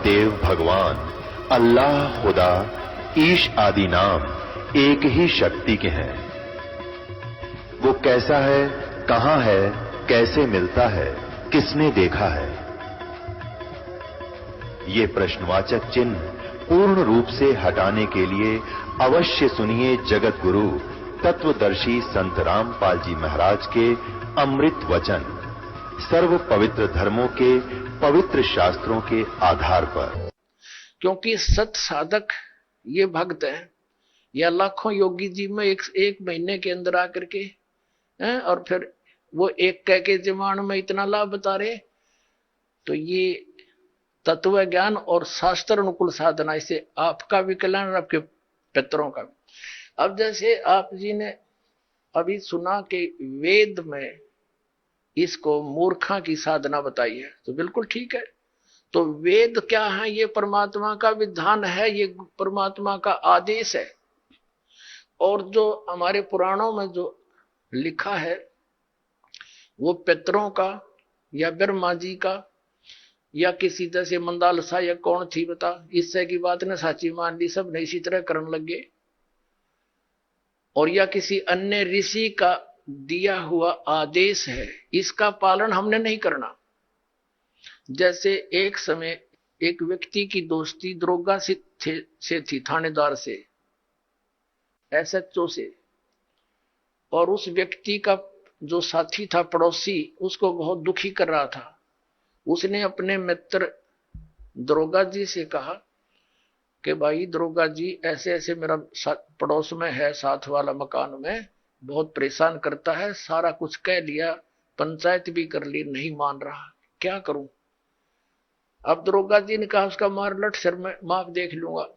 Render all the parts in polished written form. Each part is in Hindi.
देव भगवान, अल्लाह, खुदा, ईश आदि नाम एक ही शक्ति के हैं। वो कैसा है, कहां है, कैसे मिलता है, किसने देखा है? ये प्रश्नवाचक चिन्ह पूर्ण रूप से हटाने के लिए अवश्य सुनिए जगत गुरु तत्वदर्शी संत रामपाल जी महाराज के अमृत वचन, सर्व पवित्र धर्मों के पवित्र शास्त्रों के आधार पर। क्योंकि सत साधक ये भक्त हैं, या लाखों योगी जी में एक महीने के अंदर आकर के हैं, और फिर वो एक कह के जमान में इतना लाभ बता रहे, तो ये तत्व ज्ञान और शास्त्र अनुकूल साधना, इसे आपका भी कल्याण और आपके पितरों का भी। अब जैसे आप जी ने अभी सुना कि वेद में इसको मूर्खा की साधना बताई है, तो बिल्कुल ठीक है। तो वेद क्या है? ये परमात्मा का विधान है, ये परमात्मा का आदेश है। और जो हमारे पुराणों में जो लिखा है वो पितरों का या ब्रह्मा जी का या किसी तरह से मंदालसा या कौन थी बता, इससे की बात ने साची मान ली, सब ने इसी तरह करने लगे। और या किसी अन्य ऋषि का दिया हुआ आदेश है, इसका पालन हमने नहीं करना। जैसे एक समय एक व्यक्ति की दोस्ती दरोगा से थी, थानेदार से, एसएचओ से, और उस व्यक्ति का जो साथी था, पड़ोसी, उसको बहुत दुखी कर रहा था। उसने अपने मित्र दरोगा जी से कहा कि भाई दरोगा जी, ऐसे ऐसे मेरा पड़ोस में है, साथ वाला मकान में, बहुत परेशान करता है, सारा कुछ कह लिया, पंचायत भी कर ली, नहीं मान रहा, क्या करूं? अब दरोगा जी ने कहा उसका मार लट सिर में, माफ देख लूंगा।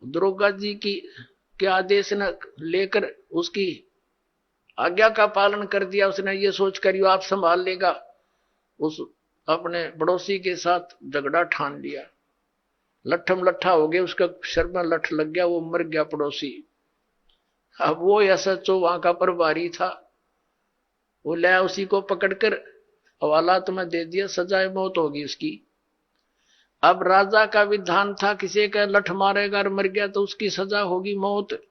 दरोगा जी के आदेश ने लेकर उसकी आज्ञा का पालन कर दिया। उसने ये सोचकर आप संभाल लेगा, उस अपने पड़ोसी के साथ झगड़ा ठान लिया, लट्ठम लट्ठा हो गया, उसका सिर में लठ लग गया, वो मर गया पड़ोसी। अब वो एसएचओ वहां का प्रभारी था, वो लाया, उसी को पकड़कर हवालात में दे दिया, सजाए मौत होगी उसकी। अब राजा का विधान था, किसी का लठ मारेगा और मर गया तो उसकी सजा होगी मौत,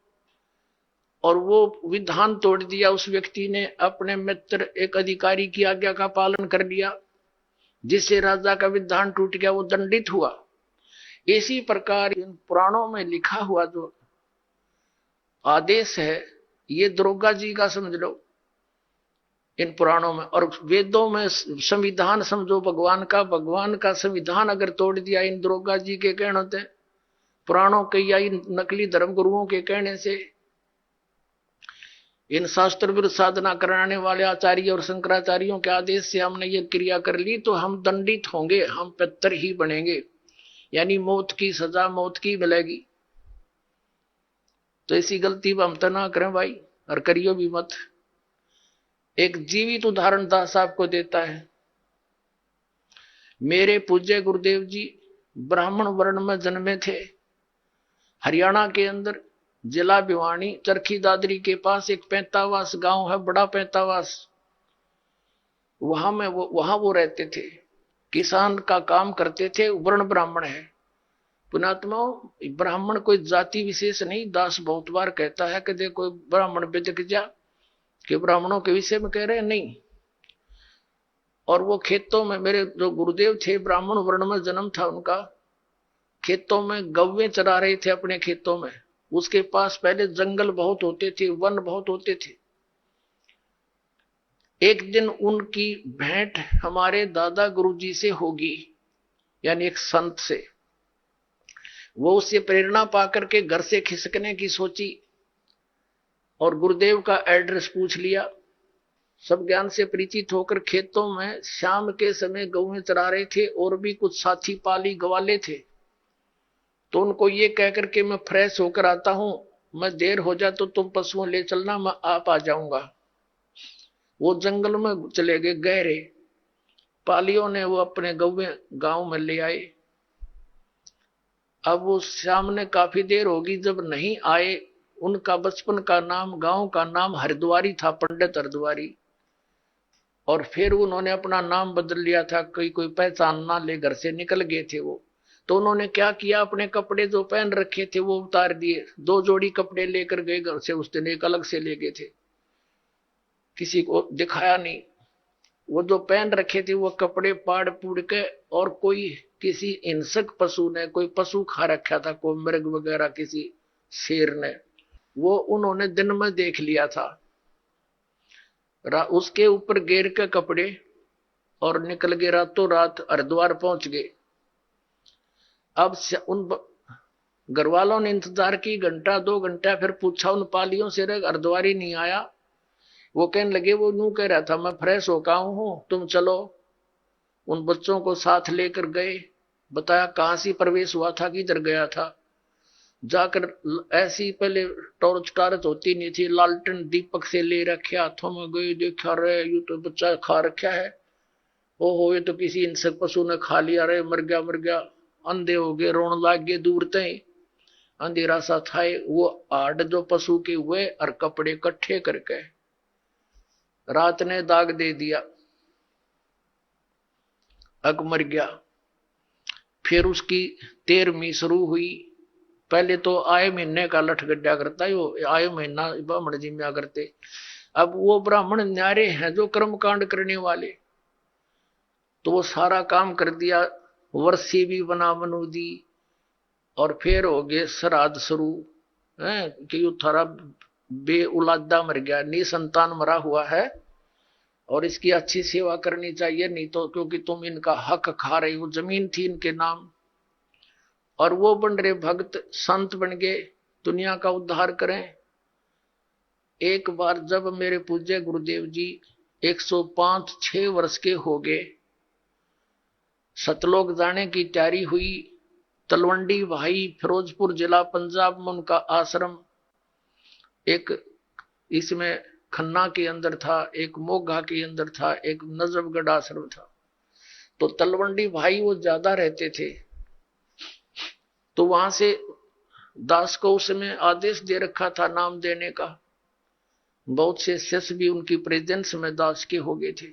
और वो विधान तोड़ दिया उस व्यक्ति ने। अपने मित्र एक अधिकारी की आज्ञा का पालन कर लिया, जिससे राजा का विधान टूट गया, वो दंडित हुआ। इसी प्रकार इन पुराणों में लिखा हुआ जो आदेश है, ये दरोगा जी का समझ लो इन पुराणों में। और वेदों में संविधान समझो भगवान का संविधान अगर तोड़ दिया इन दरोगा जी के कहने से, पुराणों के या इन नकली धर्म गुरुओं के कहने से, इन शास्त्र विरुद्ध साधना कराने वाले आचार्य और शंकराचार्यों के आदेश से हमने ये क्रिया कर ली, तो हम दंडित होंगे, हम पितर ही बनेंगे, यानी मौत की सजा मौत की मिलेगी। तो ऐसी गलती हम तो ना करें भाई, और करियो भी मत। एक जीवित उदाहरण दास आपको देता है। मेरे पूज्य गुरुदेव जी ब्राह्मण वर्ण में जन्मे थे। हरियाणा के अंदर जिला भिवानी चरखी दादरी के पास एक पैंतावास गांव है, बड़ा पैंतावास, वहां वो रहते थे, किसान का काम करते थे, वर्ण ब्राह्मण है। पुणात्मा, ब्राह्मण कोई जाति विशेष नहीं। दास बहुत बार कहता है कि देखो ब्राह्मण बेदक जा, कि ब्राह्मणों के विषय में कह रहे हैं, नहीं। और वो खेतों में, मेरे जो गुरुदेव थे ब्राह्मण वर्ण में जन्म था उनका, खेतों में गौवें चरा रहे थे अपने खेतों में। उसके पास पहले जंगल बहुत होते थे, वन बहुत होते थे। एक दिन उनकी भेंट हमारे दादा गुरुजी से होगी, यानी एक संत से। वो उससे प्रेरणा पाकर के घर से खिसकने की सोची और गुरुदेव का एड्रेस पूछ लिया। सब ज्ञान से परिचित होकर खेतों में शाम के समय गौएं चरा रहे थे, और भी कुछ साथी पाली गवाले थे। तो उनको ये कहकर के मैं फ्रेश होकर आता हूं, मैं देर हो जाए तो तुम पशुओं ले चलना, मैं आप आ जाऊंगा। वो जंगल में चले गए गहरे। पालियों ने वो अपने गौएं गांव में ले आए। अब वो सामने काफी देर होगी, जब नहीं आए, उनका बचपन का नाम, गांव का नाम हरिद्वारी था, पंडित हरिद्वारी। और फिर उन्होंने अपना नाम बदल लिया था, कोई पहचान ना ले, घर से निकल गए थे वो। तो उन्होंने क्या किया, अपने कपड़े जो पहन रखे थे वो उतार दिए, 2 जोड़ी कपड़े लेकर गए घर से, उस दिन एक अलग से ले गए थे, किसी को दिखाया नहीं। वो जो पहन रखे थे वो कपड़े पाड़ पूड़ के, और कोई किसी हिंसक पशु ने, कोई पशु खा रखा था, कोई मृग वगैरह, किसी शेर ने, वो उन्होंने दिन में देख लिया था। उसके ऊपर घेर के कपड़े और निकल गए, रातों रात हरिद्वार पहुंच गए। अब उन घर वालों ने इंतजार की, 1-2 घंटा, फिर पूछा उन पालियों से, हरिद्वार ही नहीं आया। वो कहने लगे, वो यूं कह रहा था मैं फ्रेश होकर आऊं हूं, तुम चलो। उन बच्चों को साथ लेकर गए, बताया कहां से प्रवेश हुआ था, किधर गया था। जाकर ऐसी पहले टॉर्च टार्च होती नहीं थी, लालटेन दीपक से ले रखे हाथों में, गए, देखा रे यू तो बच्चा खा रखा है, ओहो ये तो किसी हिंसक पशु ने खा लिया, रे मर गया मर गया। अंधे हो गए, रोन लाग गए, दूर तय अंधेरा सा था। वो आड़ जो पशु के हुए और कपड़े इकट्ठे करके रात ने दाग दे दिया, अग मर गया। फिर उसकी 13वीं शुरू हुई। पहले तो आए महीने का लठ गड्ढा करता है, वो आए महीना ब्राह्मण जी में करते। अब वो ब्राह्मण न्यारे हैं जो कर्म कांड करने वाले, तो वो सारा काम कर दिया, वर्षी भी बना बनू दी। और फिर हो गए श्राद्ध शुरू है कि यू थारा बे औलादा मर गया, निसंतान मरा हुआ है, और इसकी अच्छी सेवा करनी चाहिए, नहीं तो क्योंकि तुम इनका हक खा रही हो, जमीन थी इनके नाम। और वो बन रहे भक्त, संत बन गए, दुनिया का उद्धार करें। एक बार जब मेरे पूज्य गुरुदेव जी 105-6 वर्ष के हो गए, सतलोक जाने की तैयारी हुई। तलवंडी भाई, फिरोजपुर जिला पंजाब में उनका आश्रम, एक इसमें खन्ना के अंदर था, एक मोगा के अंदर था, एक नजफगढ़ आश्रम था। तो तलवंडी भाई वो ज्यादा रहते थे, तो वहां से दास को उसमें आदेश दे रखा था नाम देने का। बहुत से शिष्य भी उनकी प्रेजेंस में दास के हो गए थे।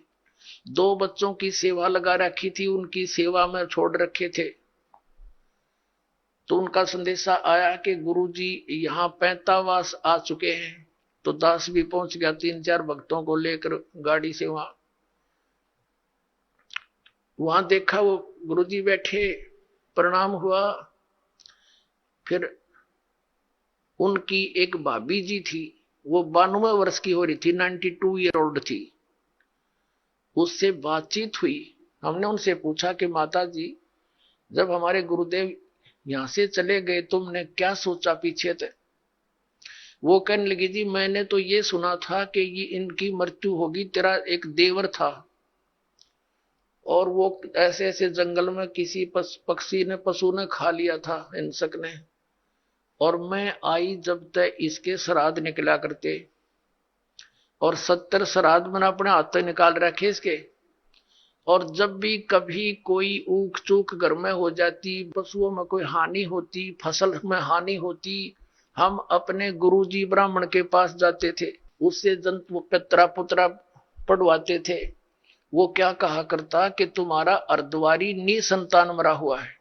2 बच्चों की सेवा लगा रखी थी, उनकी सेवा में छोड़ रखे थे। तो उनका संदेशा आया कि गुरुजी यहाँ पैंतावास आ चुके हैं। तो दास भी पहुंच गया 3-4 भक्तों को लेकर गाड़ी से। वहां देखा वो गुरुजी बैठे, प्रणाम हुआ। फिर उनकी एक भाभी जी थी, वो 92 वर्ष की हो रही थी, 92 ईयर ओल्ड थी। उससे बातचीत हुई। हमने उनसे पूछा कि माता जी, जब हमारे गुरुदेव यहां से चले गए तुमने क्या सोचा पीछे थे? वो कहने लगी, जी मैंने तो ये सुना था कि ये इनकी मृत्यु होगी। तेरा एक देवर था और वो ऐसे ऐसे जंगल में किसी पक्षी ने, पशु ने खा लिया था, हिंसक ने। और मैं आई जब तक इसके श्राद्ध निकला करते, और 70 श्राद्ध मैंने अपने हाथ निकाल रखे इसके। और जब भी कभी कोई ऊख चूक घर में हो जाती, पशुओं में कोई हानि होती, फसल में हानि होती, हम अपने गुरुजी ब्राह्मण के पास जाते थे, उससे जंतु पितरा पुत्रा पढ़वाते थे। वो क्या कहा करता कि तुम्हारा अर्धवारी निसंतान मरा हुआ है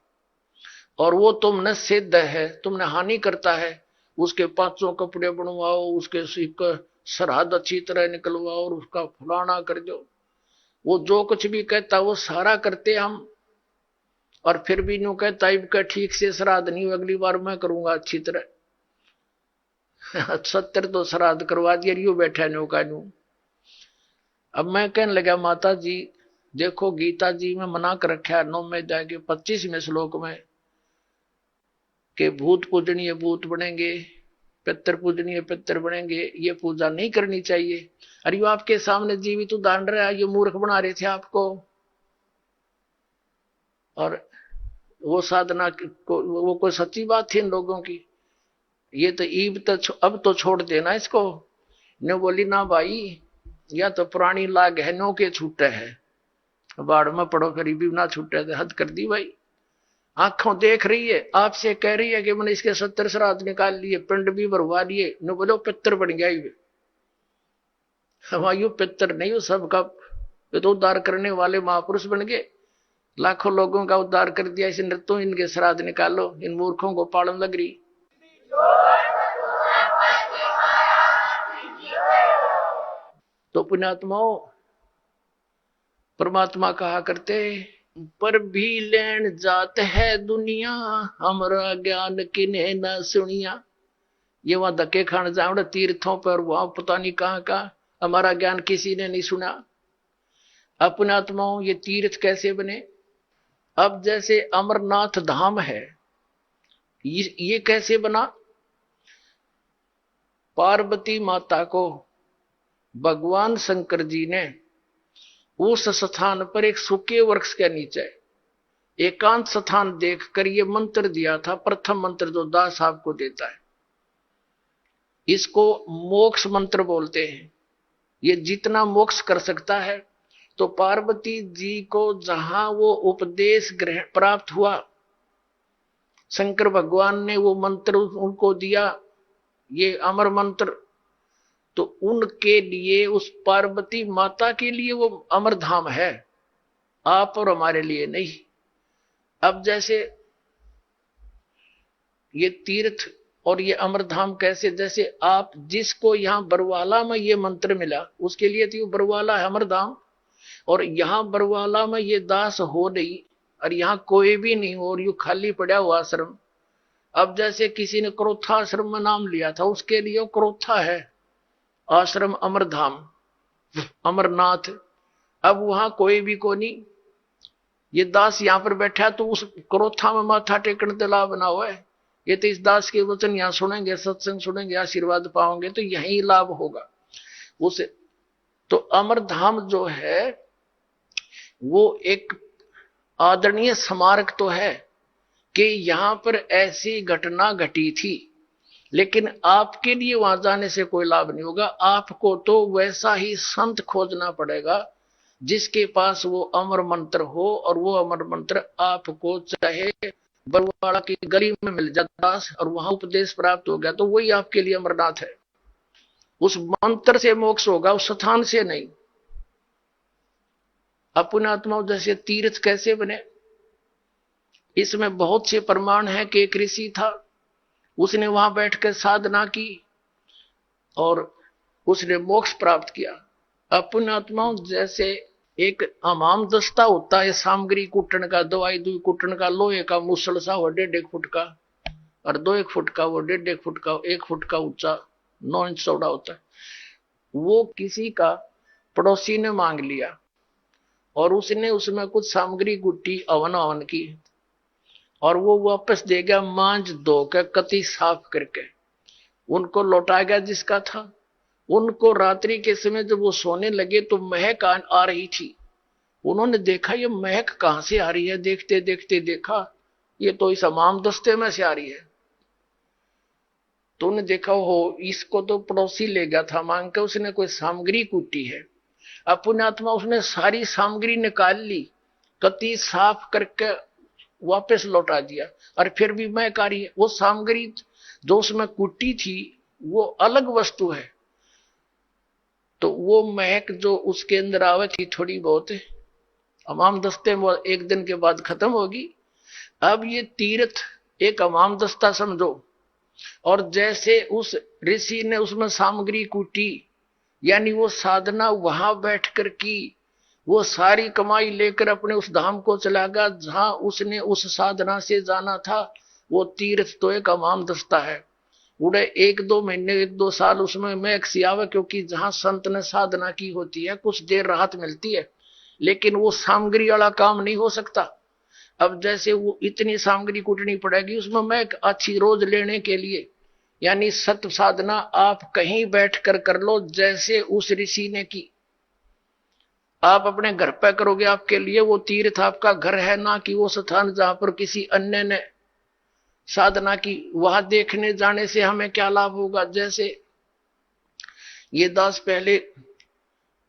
और वो तुमने सिद्ध है, तुमने हानि करता है, उसके 500 कपड़े बनवाओ, उसके श्राद्ध अच्छी तरह निकलवाओ और उसका फलाना कर दो। वो जो कुछ भी कहता वो सारा करते हम। और फिर भी न्यू कहता इनका ठीक से श्राद्ध नहीं, अगली बार मैं करूंगा अच्छी तरह। 70 तो श्राद्ध करवा दिया, यू बैठा न्यू का न्यू। अब मैं कहने लगा, माता जी देखो गीता जी में मना कर रखा है 9 में जाएंगे 25वें श्लोक में कि भूत पूजनीय भूत बनेंगे, पितर पूजनीय पितर बनेंगे, ये पूजा नहीं करनी चाहिए। अरे वो आपके सामने जीवित उदाहरण रहा, ये मूर्ख बना रहे थे आपको। और वो साधना को, वो कोई सच्ची बात थी इन लोगों की? ये तो ईब तो अब तो छोड़ देना इसको। ने बोली ना भाई, या तो पुरानी लाग है, नो के छूटे है, बाढ़ में पड़ो फिर भी ना छूटे, हद कर दी भाई। आंखों देख रही है, आपसे कह रही है कि मैंने इसके 70 श्राद्ध निकाल लिए, पिंड भी भरवा लिए, न बोलो पितर बन गया। हमायूं पितर नहीं हो सबका, ये तो उद्धार करने वाले महापुरुष बन गए, लाखों लोगों का उद्धार कर दिया। इस नृत्यों इनके श्राद्ध निकालो, इन मूर्खों को पालन लग रही। तो पुण्यात्माओं, परमात्मा कहा करते, पर भी लेन जात है दुनिया, हमारा ज्ञान किन्हे न सुनिया। ये वहां धक्के खान जावड़े तीर्थों पर, वहां पता नहीं कहां का, हमारा ज्ञान किसी ने नहीं सुना। अपने आत्माओं, ये तीर्थ कैसे बने? अब जैसे अमरनाथ धाम है, ये कैसे बना? पार्वती माता को भगवान शंकर जी ने उस स्थान पर एक सूखे वृक्ष के नीचे एकांत स्थान देखकर ये मंत्र दिया था। प्रथम मंत्र जो दास आपको देता है, इसको मोक्ष मंत्र बोलते हैं। ये जितना मोक्ष कर सकता है। तो पार्वती जी को जहां वो उपदेश ग्रहण प्राप्त हुआ, शंकर भगवान ने वो मंत्र उनको दिया, ये अमर मंत्र, तो उनके लिए, उस पार्वती माता के लिए वो अमर धाम है, आप और हमारे लिए नहीं। अब जैसे ये तीर्थ और ये अमर धाम कैसे? जैसे आप जिसको यहां बरवाला में ये मंत्र मिला, उसके लिए तो बरवाला है अमर धाम, और यहां बरवाला में ये दास हो नहीं, और यहां कोई भी नहीं हो, और यू खाली पड़ा हुआ आश्रम। अब जैसे किसी ने क्रोथा आश्रम में नाम लिया था, उसके लिए क्रोथा है आश्रम अमरधाम, अमरनाथ। अब वहां कोई भी को नहीं, ये दास यहां पर बैठा तो उस क्रोथा में माथा टेकने तला बना हुआ है। ये तो इस दास के वचन यहां सुनेंगे, सत्संग सुनेंगे, आशीर्वाद पाओगे, तो यही लाभ होगा उसे। तो अमरधाम जो है वो एक आदरणीय स्मारक तो है कि यहां पर ऐसी घटना घटी थी, लेकिन आपके लिए वहां जाने से कोई लाभ नहीं होगा। आपको तो वैसा ही संत खोजना पड़ेगा जिसके पास वो अमर मंत्र हो, और वो अमर मंत्र आपको चाहे बरवाड़ा की गली में मिल जाता और वहां उपदेश प्राप्त हो गया, तो वही आपके लिए अमरनाथ है। उस मंत्र से मोक्ष होगा, उस स्थान से नहीं। अपने आत्माओं, जैसे तीर्थ कैसे बने, इसमें बहुत से प्रमाण है कि एक ऋषि था, उसने वहां बैठकर साधना की और उसने मोक्ष प्राप्त किया। अपने आत्माओं, जैसे एक हमाम दस्ता होता है सामग्री कुटन का, दवाई दुई कुटन का, लोहे का मुसल सा हो 1.5 फुट का, और 2 फुट का, वो 1.5 फुट का, 1 फुट का ऊंचा, 9 इंच चौड़ा होता है। वो किसी का पड़ोसी ने मांग लिया और उसने उसमें कुछ सामग्री गुट्टी अवन की, और वो वापस दे गया मांझ धो के कति साफ करके, उनको लौटा गया जिसका था। उनको रात्रि के समय जब वो सोने लगे तो महक आ रही थी। उन्होंने देखा ये महक कहां से आ रही है, देखते देखते देखा ये तो इस हमाम दस्ते में से आ रही है। तो उन्हें देखा हो इसको तो पड़ोसी ले गया था मांग के, उसने कोई सामग्री कूटी है। अब पुण्यात्मा उसने सारी सामग्री निकाल ली, कति साफ करके वापस लौटा दिया, और फिर भी महक आ रही है। वो सामग्री जो उसमें कुटी थी वो अलग वस्तु है, तो वो महक जो उसके अंदर आवे थी थोड़ी बहुत हमाम दस्ते में 1 दिन के बाद खत्म होगी। अब ये तीर्थ एक हमाम दस्ता समझो, और जैसे उस ऋषि ने उसमें सामग्री कूटी, यानी वो साधना वहां बैठकर की, वो सारी कमाई लेकर अपने उस धाम को चला गया जहां उसने उस साधना से जाना था। वो तीर्थ तो एक हमाम दस्ता है, उड़े 1-2 महीने 1-2 साल उसमें महक सी आवे, क्योंकि जहां संत ने साधना की होती है कुछ देर राहत मिलती है, लेकिन वो सामग्री वाला काम नहीं हो सकता। अब जैसे वो इतनी सामग्री कूटनी पड़ेगी उसमें महक अच्छी रोज लेने के लिए, यानी सत्य साधना आप कहीं बैठकर कर लो जैसे उस ऋषि ने की। आप अपने घर पे करोगे, आपके लिए वो तीर्थ आपका घर है, ना कि वो स्थान जहां पर किसी अन्य ने साधना की। वहां देखने जाने से हमें क्या लाभ होगा? जैसे ये दास पहले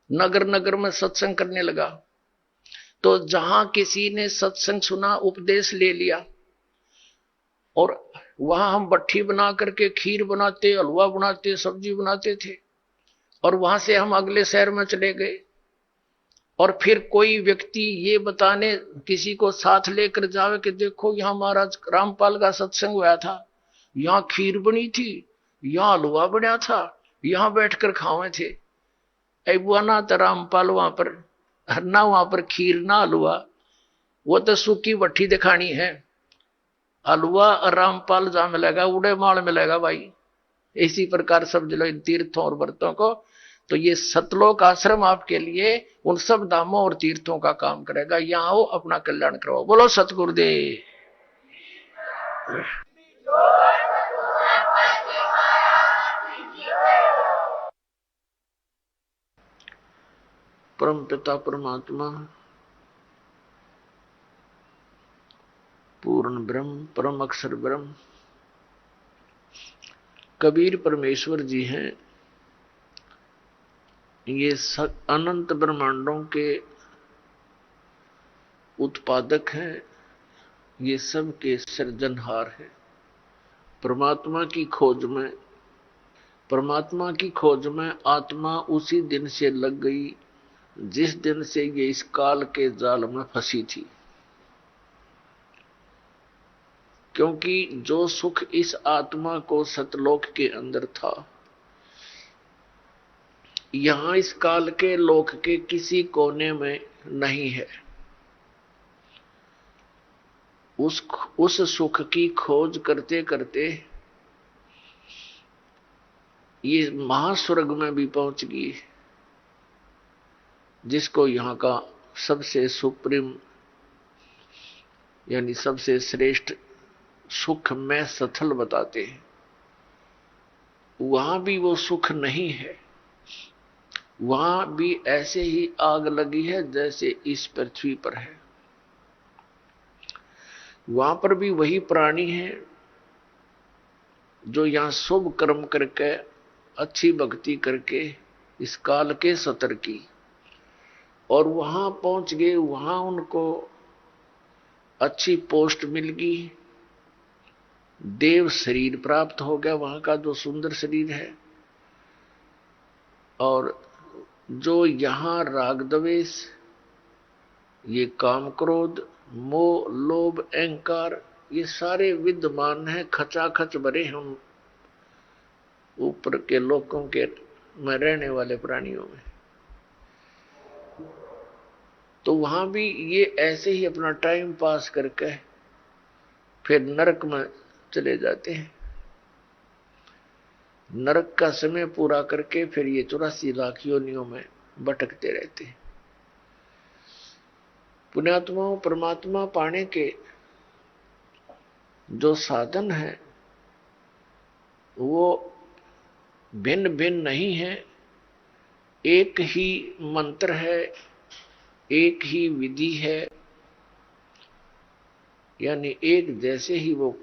नगर नगर में सत्संग करने लगा, तो जहां किसी ने सत्संग सुना, उपदेश ले लिया, और वहां हम भट्ठी बना करके खीर बनाते, हलवा बनाते, सब्जी बनाते थे, और वहां से हम अगले शहर में चले गए। और फिर कोई व्यक्ति ये बताने किसी को साथ लेकर जावे कि देखो यहां महाराज रामपाल का सत्संग हुआ था, यहां खीर बनी थी, यहां हलवा बना था, यहां बैठकर खावे थे। बुआ ना तो रामपाल वहां पर ना, वहां पर खीर ना हलवा, वो तो सूखी भट्टी दिखानी है। हलवा और रामपाल जहां मिलेगा उड़े माल मिलेगा भाई। इसी प्रकार समझ लो इन तीर्थों और व्रतों को। तो ये सतलोक आश्रम आपके लिए उन सब धामों और तीर्थों का काम करेगा। यहां आओ, अपना कल्याण करवाओ। बोलो सतगुरुदेव। परम पिता परमात्मा पूर्ण ब्रह्म परम अक्षर ब्रह्म कबीर परमेश्वर जी हैं। ये अनंत ब्रह्मांडों के उत्पादक हैं, ये सब के सृजनहार हैं। परमात्मा की खोज में आत्मा उसी दिन से लग गई जिस दिन से ये इस काल के जाल में फंसी थी। क्योंकि जो सुख इस आत्मा को सतलोक के अंदर था, यहां इस काल के लोक के किसी कोने में नहीं है। उस सुख की खोज करते करते ये महास्वर्ग में भी पहुंच गई, जिसको यहां का सबसे सुप्रीम यानी सबसे श्रेष्ठ सुख में सथल बताते हैं। वहां भी वो सुख नहीं है, वहां भी ऐसे ही आग लगी है जैसे इस पृथ्वी पर है। वहां पर भी वही प्राणी है जो यहां शुभ कर्म करके अच्छी भक्ति करके इस काल के सतर की, और वहां पहुंच गए। वहां उनको अच्छी पोस्ट मिल गई, देव शरीर प्राप्त हो गया, वहां का जो सुंदर शरीर है। और जो यहां राग द्वेष, ये काम क्रोध मोह लोभ अहंकार, ये सारे विद्यमान है, खचाखच भरे हम ऊपर के लोकों के में रहने वाले प्राणियों में। तो वहां भी ये ऐसे ही अपना टाइम पास करके फिर नरक में चले जाते हैं। नरक का समय पूरा करके फिर ये 84 लाख योनियों में भटकते रहते हैं। पुण्यात्माओं, परमात्मा पाने के जो साधन है वो भिन्न भिन्न नहीं है, एक ही मंत्र है, एक ही विधि है, यानी एक जैसे ही वो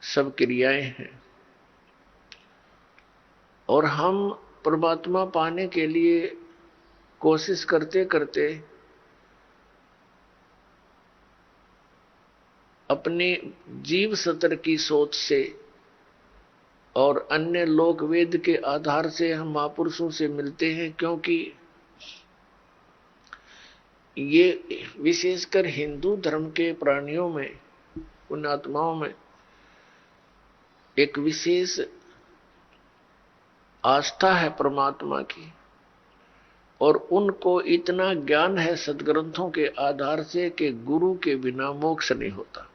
सब क्रियाएं हैं। और हम परमात्मा पाने के लिए कोशिश करते करते अपने जीव सतर की सोच से और अन्य लोक वेद के आधार से हम महापुरुषों से मिलते हैं। क्योंकि ये विशेषकर हिंदू धर्म के प्राणियों में, पुण्यात्माओं में एक विशेष आस्था है परमात्मा की, और उनको इतना ज्ञान है सदग्रंथों के आधार से कि गुरु के बिना मोक्ष नहीं होता।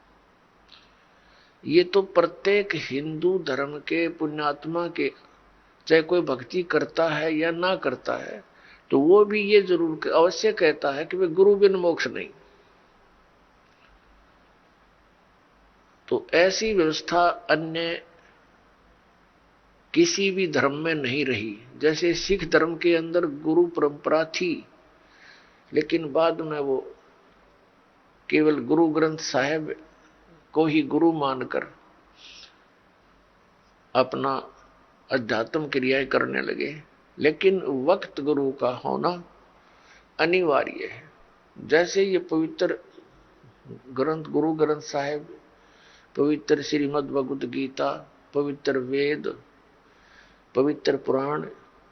ये तो प्रत्येक हिंदू धर्म के पुण्यात्मा के, चाहे कोई भक्ति करता है या ना करता है, तो वो भी ये जरूर अवश्य कहता है कि वे गुरु बिन मोक्ष नहीं। तो ऐसी व्यवस्था अन्य किसी भी धर्म में नहीं रही। जैसे सिख धर्म के अंदर गुरु परंपरा थी, लेकिन बाद में वो केवल गुरु ग्रंथ साहिब को ही गुरु मानकर अपना अध्यात्म क्रियाएं करने लगे। लेकिन वक्त गुरु का होना अनिवार्य है। जैसे ये पवित्र ग्रंथ गुरु ग्रंथ साहिब, पवित्र श्रीमद् भगवत गीता, पवित्र वेद, पवित्र पुराण,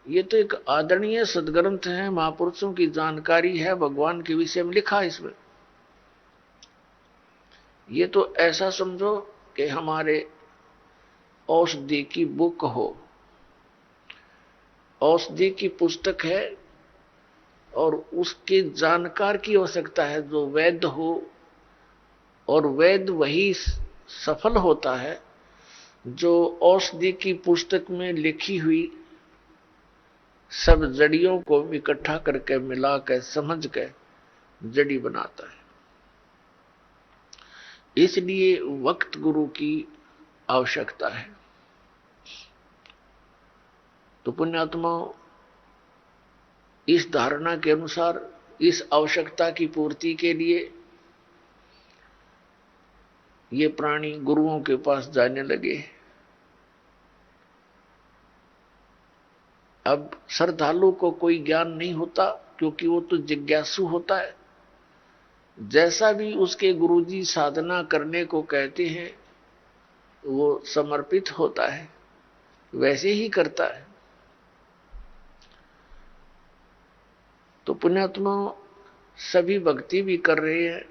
ये तो एक आदरणीय सदग्रंथ है, महापुरुषों की जानकारी है, भगवान के विषय में लिखा है इसमें। ये तो ऐसा समझो कि हमारे औषधि की बुक हो, औषधि की पुस्तक है, और उसके जानकार की आवश्यकता है जो वैद्य हो, और वैद्य वही सफल होता है जो औषधि की पुस्तक में लिखी हुई सब जड़ियों को इकट्ठा करके मिला कर समझ के जड़ी बनाता है। इसलिए वक्त गुरु की आवश्यकता है। तो पुण्यात्मा, इस धारणा के अनुसार इस आवश्यकता की पूर्ति के लिए ये प्राणी गुरुओं के पास जाने लगे। अब श्रद्धालु को कोई ज्ञान नहीं होता, क्योंकि वो तो जिज्ञासु होता है। जैसा भी उसके गुरुजी साधना करने को कहते हैं वो समर्पित होता है, वैसे ही करता है। तो पुण्यात्मा, सभी भक्ति भी कर रहे हैं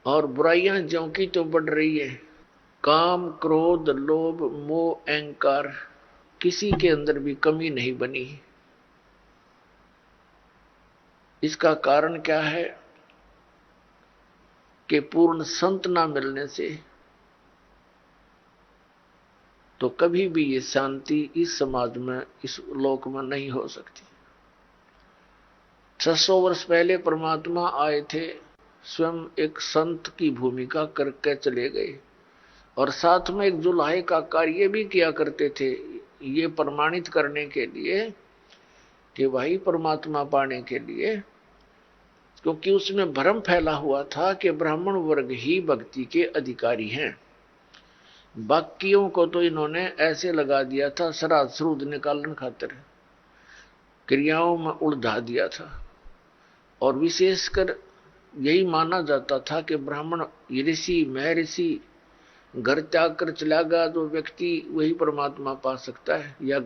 और बुराइयां ज्यों की तो बढ़ रही है। काम, क्रोध, लोभ, मोह, अहंकार, किसी के अंदर भी कमी नहीं बनी। इसका कारण क्या है कि पूर्ण संत ना मिलने से तो कभी भी ये शांति इस समाज में, इस लोक में नहीं हो सकती। 600 वर्ष पहले परमात्मा आए थे, स्वयं एक संत की भूमिका करके चले गए, और साथ में एक जुल्हे का कार्य भी किया करते थे, ये प्रमाणित करने के लिए कि भाई परमात्मा पाने के लिए, क्योंकि उसमें भ्रम फैला हुआ था कि ब्राह्मण वर्ग ही भक्ति के अधिकारी हैं। बाकियों को तो इन्होंने ऐसे लगा दिया था, श्राद्ध श्रूद निकालने खातिर क्रियाओं में उलझा दिया था, और विशेषकर यही माना जाता था कि ब्राह्मण ऋषि महर्षि घर त्याग कर चला गया जो व्यक्ति वही परमात्मा पा सकता है, या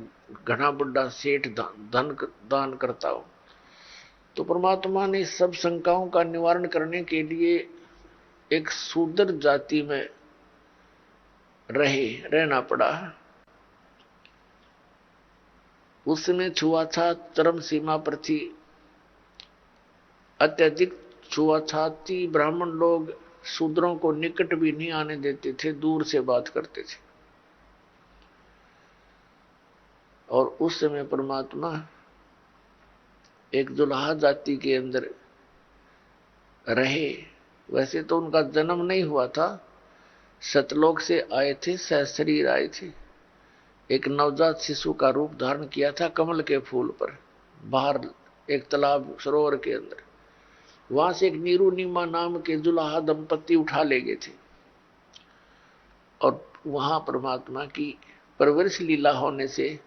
घना बड़ा सेठ धन दान करता हो। तो परमात्मा ने सब शंकाओं का निवारण करने के लिए एक शूद्र जाति में रहना पड़ा। उसमें छुआछूत चरम सीमा पर थी, अत्यधिक छुआछूती। ब्राह्मण लोग शूद्रों को निकट भी नहीं आने देते थे, दूर से बात करते थे। और उस समय परमात्मा एक जुलाहा जाति के अंदर रहे। वैसे तो उनका जन्म नहीं हुआ था, सतलोक से आए थे, सहशरीर आए थे। एक नवजात शिशु का रूप धारण किया था कमल के फूल पर, बाहर एक तालाब सरोवर के अंदर। वहां से एक नीरू नीमा नाम के जुलाहा दंपति उठा ले गए थे, और वहां परमात्मा की परवरिश लीला होने से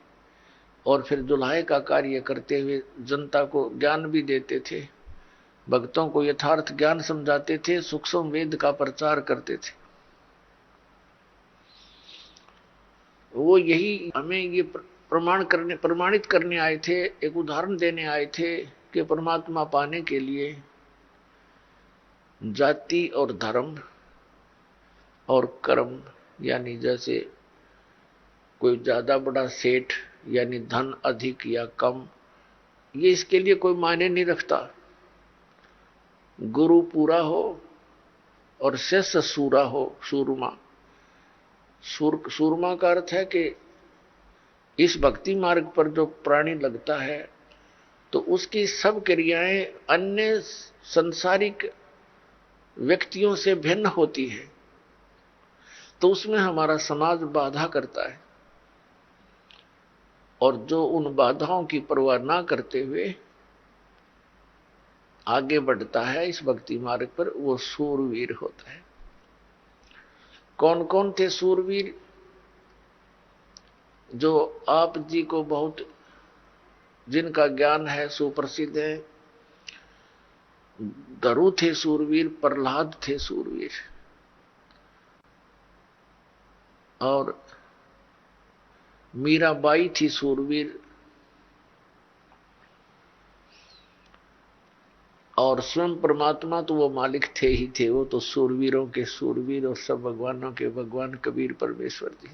और फिर जुलाहे का कार्य करते हुए जनता को ज्ञान भी देते थे, भक्तों को यथार्थ ज्ञान समझाते थे, सूक्ष्म वेद का प्रचार करते थे। वो यही हमें ये प्रमाणित करने आए थे, एक उदाहरण देने आए थे कि परमात्मा पाने के लिए जाति और धर्म और कर्म, यानी जैसे कोई ज्यादा बड़ा सेठ यानी धन अधिक या कम, ये इसके लिए कोई मायने नहीं रखता। गुरु पूरा हो और शिष्य सूरा हो, सूरमा। सूरमा का अर्थ है कि इस भक्ति मार्ग पर जो प्राणी लगता है तो उसकी सब क्रियाएं अन्य संसारिक व्यक्तियों से भिन्न होती है, तो उसमें हमारा समाज बाधा करता है, और जो उन बाधाओं की परवाह ना करते हुए आगे बढ़ता है इस भक्ति मार्ग पर, वो सूरवीर होता है। कौन कौन थे सूरवीर? जो आप जी को बहुत, जिनका ज्ञान है, सुप्रसिद्ध है। धरु थे सूरवीर, प्रहलाद थे सूरवीर, और मीराबाई थी सूरवीर, और स्वयं परमात्मा तो वो मालिक थे ही थे, वो तो सूरवीरों के सूरवीर और सब भगवानों के भगवान कबीर परमेश्वर जी।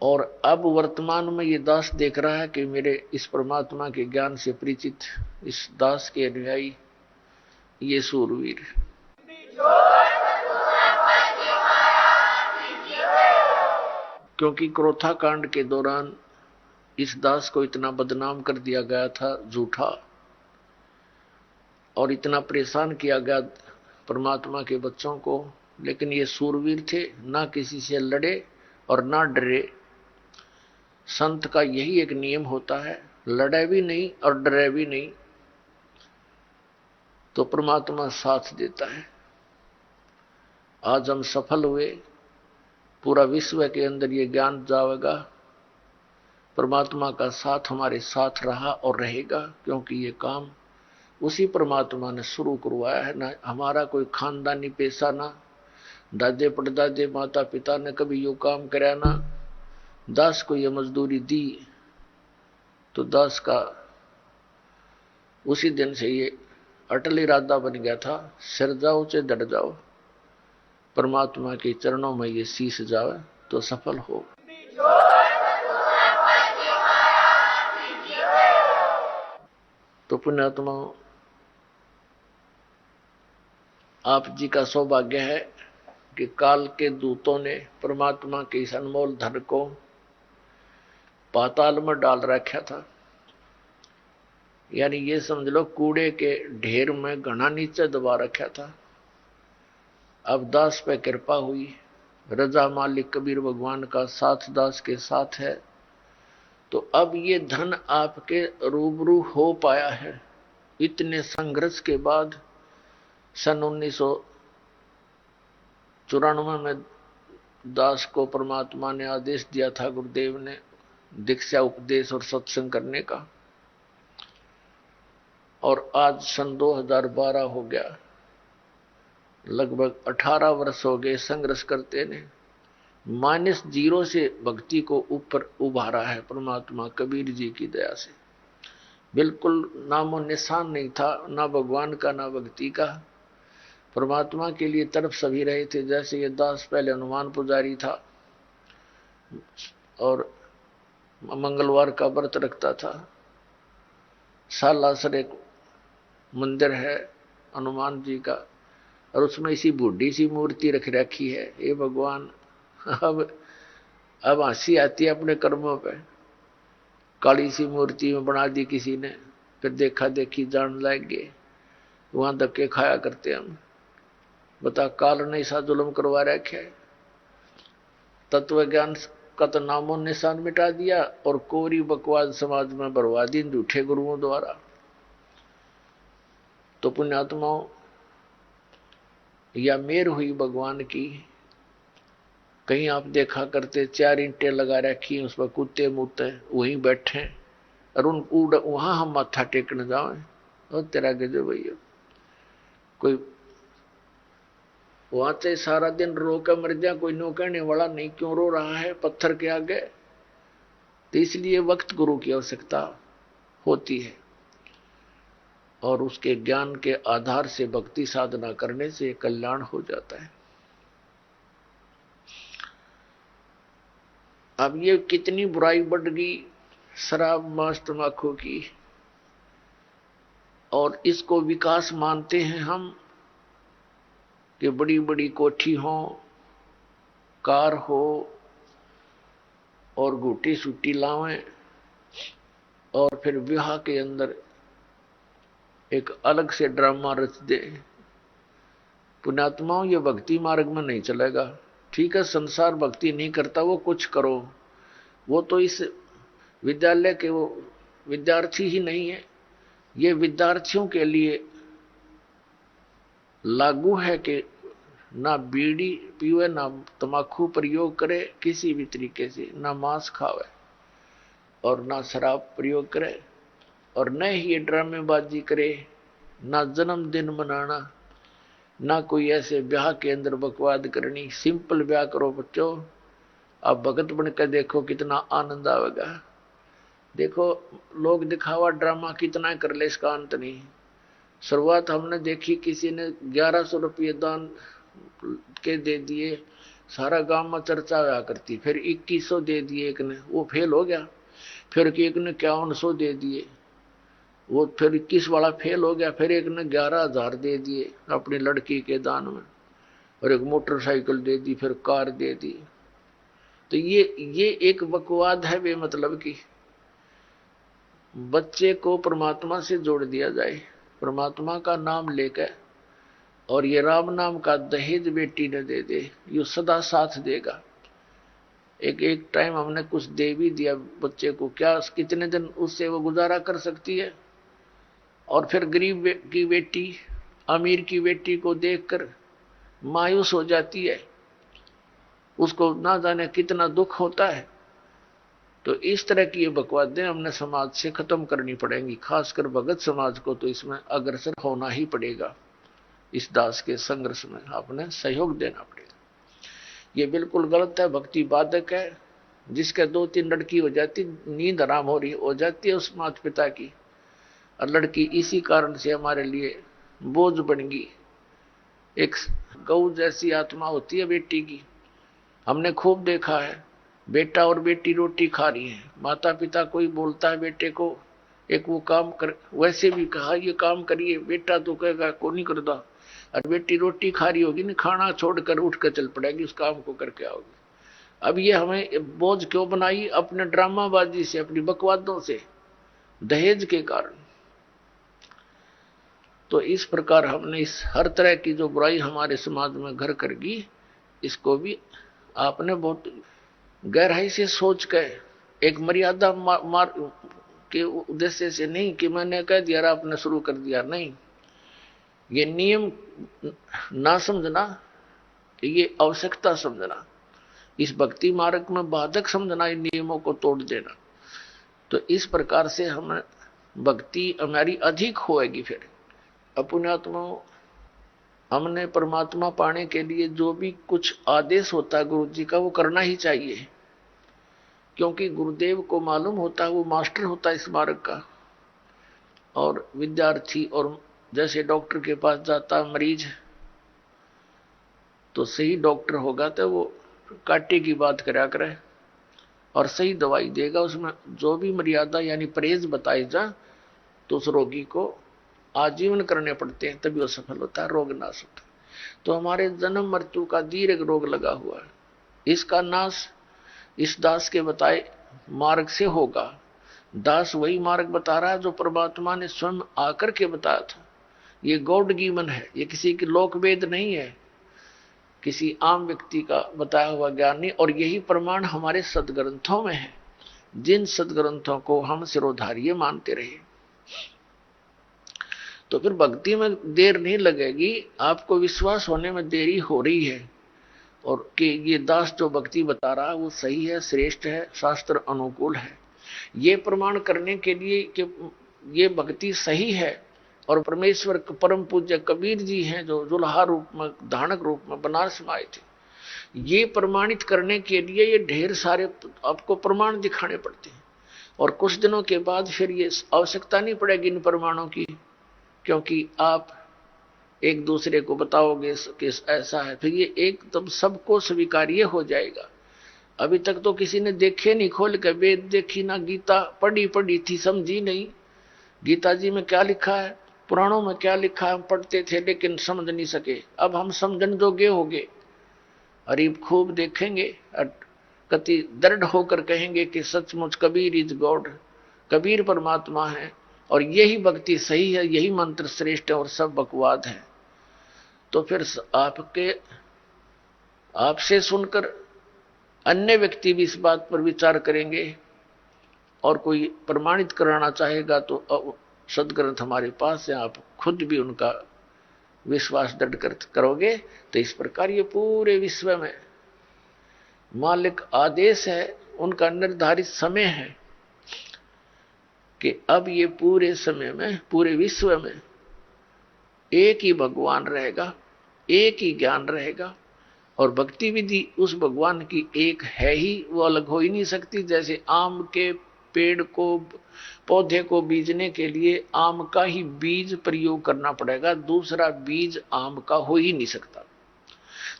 और अब वर्तमान में ये दास देख रहा है कि मेरे इस परमात्मा के ज्ञान से परिचित इस दास के अनुयायी ये सूरवीर, क्योंकि क्रोथा कांड के दौरान इस दास को इतना बदनाम कर दिया गया था झूठा, और इतना परेशान किया गया परमात्मा के बच्चों को, लेकिन ये सूरवीर थे, ना किसी से लड़े और ना डरे। संत का यही एक नियम होता है, लड़े भी नहीं और डरे भी नहीं, तो परमात्मा साथ देता है। आज हम सफल हुए, पूरा विश्व के अंदर ये ज्ञान जाएगा, परमात्मा का साथ हमारे साथ रहा और रहेगा, क्योंकि ये काम उसी परमात्मा ने शुरू करवाया है। ना हमारा कोई खानदानी पेशा, ना दादे परदादे माता पिता ने कभी यो काम कराया, ना दास को ये मजदूरी दी, तो दास का उसी दिन से ये अटल इरादा बन गया था, सिर जाओ चाहे डट जाओ, परमात्मा के चरणों में ये शीश जावे तो सफल हो। तो पुण्यात्मा, आप जी का सौभाग्य है कि काल के दूतों ने परमात्मा के इस अनमोल धन को पाताल में डाल रखा था, यानी ये समझ लो कूड़े के ढेर में घना नीचे दबा रखा था। अब दास पे कृपा हुई, रजा मालिक कबीर भगवान का साथ दास के साथ है, तो अब ये धन आपके रूबरू हो पाया है। इतने संघर्ष के बाद सन 1994 में दास को परमात्मा ने आदेश दिया था, गुरुदेव ने, दीक्षा उपदेश और सत्संग करने का, और आज सन 2012 हो गया, लगभग 18 वर्ष हो गए संघर्ष करते ने। -0 से भक्ति को ऊपर उभारा है परमात्मा कबीर जी की दया से। बिल्कुल नामो निशान नहीं था, ना भगवान का ना भक्ति का। परमात्मा के लिए तरफ सभी रहे थे। जैसे ये दास पहले हनुमान पुजारी था और मंगलवार का व्रत रखता था, सालासर एक मंदिर है हनुमान जी का, और उसमें इसी बूढ़ी सी मूर्ति रख रखी है। ये भगवान, अब हंसी आती है अपने कर्मों पे। काली सी मूर्ति में बना दी किसी ने, फिर देखा देखी जान लाएंगे, वहां धक्के खाया करते हम। बता, काल ने ऐसा जुल्म करवा रखा है। तत्व ज्ञान का तो नामो निशान मिटा दिया, और कोरी बकवास समाज में भरवा दी झूठे गुरुओं द्वारा। तो पुण्यात्माओं, या मेर हुई भगवान की। कहीं आप देखा करते 4 ईंटें लगा रखी, उसमें कुत्ते मुत्ते वहीं बैठे, और वहां हम माथा टेकने जाए, और तेरा गजब भैया। कोई वहां से सारा दिन रो कर मर जाए, कोई नो कहने वाला नहीं क्यों रो रहा है पत्थर के आगे। तो इसलिए वक्त गुरु की आवश्यकता होती है, और उसके ज्ञान के आधार से भक्ति साधना करने से कल्याण हो जाता है। अब ये कितनी बुराई बढ़ गई शराब मांस तंबाकू की, और इसको विकास मानते हैं हम कि बड़ी बड़ी कोठी हो, कार हो, और गुटी सुटी लावें, और फिर विवाह के अंदर एक अलग से ड्रामा रच दे। पुण्यात्माओं, ये भक्ति मार्ग में नहीं चलेगा। ठीक है, संसार भक्ति नहीं करता, वो कुछ करो, वो तो इस विद्यालय के वो विद्यार्थी ही नहीं है। ये विद्यार्थियों के लिए लागू है कि ना बीड़ी पीवे, ना तंबाकू प्रयोग करे किसी भी तरीके से, ना मांस खावे और ना शराब प्रयोग करे, और न ही ये ड्रामेबाजी करे, ना जन्मदिन मनाना, ना कोई ऐसे ब्याह के अंदर बकवाद करनी। सिंपल ब्याह करो बच्चों, अब भगत बनकर देखो कितना आनंद आवेगा। देखो लोग दिखावा ड्रामा कितना कर ले, इसका अंत नहीं। शुरुआत हमने देखी, किसी ने 1100 रुपये दान के दे दिए, सारा गांव में चर्चा हुआ करती। फिर 2100 दे दिए एक ने, वो फेल हो गया। फिर एक ने 5100 दे दिए, वो फिर 21 वाला फेल हो गया। फिर एक ने 11,000 दे दिए अपनी लड़की के दान में, और एक मोटरसाइकिल दे दी, फिर कार दे दी। तो ये एक बकवाद है वे, मतलब कि बच्चे को परमात्मा से जोड़ दिया जाए, परमात्मा का नाम लेकर, और ये राम नाम का दहेज बेटी ने दे दे, यो सदा साथ देगा। एक टाइम हमने कुछ दे भी दिया बच्चे को, क्या कितने दिन उससे वो गुजारा कर सकती है। और फिर गरीब की बेटी अमीर की बेटी को देखकर मायूस हो जाती है, उसको ना जाने कितना दुख होता है। तो इस तरह की ये बकवादें हमने समाज से खत्म करनी पड़ेंगी, खासकर भगत समाज को तो इसमें अग्रसर होना ही पड़ेगा। इस दास के संघर्ष में आपने सहयोग देना पड़ेगा। ये बिल्कुल गलत है, भक्ति बाधक है। जिसके 2-3 लड़की हो जाती, नींद आराम हो जाती है उस माता पिता की, और लड़की इसी कारण से हमारे लिए बोझ बन गई। एक गौ जैसी आत्मा होती है बेटी की। हमने खूब देखा है, बेटा और बेटी रोटी खा रही है, माता पिता कोई बोलता है बेटे को, एक वो काम कर, वैसे भी कहा ये काम करिए, बेटा तो कहेगा को नहीं करता, और बेटी रोटी खा रही होगी ना, खाना छोड़कर उठ कर चल पड़ेगी, उस काम को करके आओगी। अब ये हमें बोझ क्यों बनाई? अपने ड्रामाबाजी से, अपनी बकवादों से, दहेज के कारण। तो इस प्रकार हमने इस हर तरह की जो बुराई हमारे समाज में घर कर गई, इसको भी आपने बहुत गहराई से सोच कर, एक मर्यादा मार के उद्देश्य से नहीं कि मैंने कह दिया आपने शुरू कर दिया, नहीं। ये नियम ना समझना, ये आवश्यकता समझना, इस भक्ति मार्ग में बाधक समझना, इन नियमों को तोड़ देना। तो इस प्रकार से हम भक्ति हमारी अधिक होएगी। फिर अपने आत्मा हमने परमात्मा पाने के लिए जो भी कुछ आदेश होता है गुरु जी का, वो करना ही चाहिए, क्योंकि गुरुदेव को मालूम होता है, वो मास्टर होता है इस मार्ग का। और विद्यार्थी, और जैसे डॉक्टर के पास जाता मरीज, तो सही डॉक्टर होगा तो वो कांटे की बात करा करे और सही दवाई देगा। उसमें जो भी मर्यादा यानी परहेज बताए जा, तो उस रोगी को आजीवन करने पड़ते हैं, तभी वो सफल होता है, रोग नाश होता है। तो हमारे जन्म मृत्यु का दीर्घ रोग लगा हुआ है, इसका नाश इस दास के बताए मार्ग से होगा। दास वही मार्ग बता रहा है जो परमात्मा ने स्वयं आकर के बताया था। ये गॉड गिवन है, ये किसी की लोक वेद नहीं है, किसी आम व्यक्ति का बताया हुआ ज्ञान नहीं। और यही प्रमाण हमारे सदग्रंथों में है, जिन सदग्रंथों को हम सिरोधार्य मानते रहे। तो फिर भक्ति में देर नहीं लगेगी, आपको विश्वास होने में देरी हो रही है, और कि ये दास जो भक्ति बता रहा है वो सही है, श्रेष्ठ है, शास्त्र अनुकूल है। ये प्रमाण करने के लिए कि ये भक्ति सही है, और परमेश्वर परम पूज्य कबीर जी हैं जो जुल्हा रूप में, धानक रूप में बनारस में आए थे, ये प्रमाणित करने के लिए ये ढेर सारे आपको प्रमाण दिखाने पड़ते हैं। और कुछ दिनों के बाद फिर ये आवश्यकता नहीं पड़ेगी इन प्रमाणों की, क्योंकि आप एक दूसरे को बताओगे कि ऐसा है, फिर ये एकदम सबको स्वीकार्य हो जाएगा। अभी तक तो किसी ने देखे नहीं, खोल कर वेद देखी ना, गीता पढ़ी थी, समझी नहीं गीता जी में क्या लिखा है, पुराणों में क्या लिखा है, हम पढ़ते थे लेकिन समझ नहीं सके। अब हम समझन जोगे हो गए, अरे खूब देखेंगे, कति दृढ़ होकर कहेंगे कि सचमुच कबीर इज गॉड, कबीर परमात्मा है, और यही भक्ति सही है, यही मंत्र श्रेष्ठ है, और सब बकवाद है। तो फिर आपसे सुनकर अन्य व्यक्ति भी इस बात पर विचार करेंगे, और कोई प्रमाणित कराना चाहेगा तो सदग्रंथ हमारे पास है, आप खुद भी उनका विश्वास दृढ़ करोगे। तो इस प्रकार ये पूरे विश्व में मालिक आदेश है, उनका निर्धारित समय है कि अब ये पूरे समय में, पूरे विश्व में एक ही भगवान रहेगा, एक ही ज्ञान रहेगा, और भक्ति विधि उस भगवान की एक है ही, वो अलग हो ही नहीं सकती। जैसे आम के पेड़ को, पौधे को बीजने के लिए आम का ही बीज प्रयोग करना पड़ेगा, दूसरा बीज आम का हो ही नहीं सकता।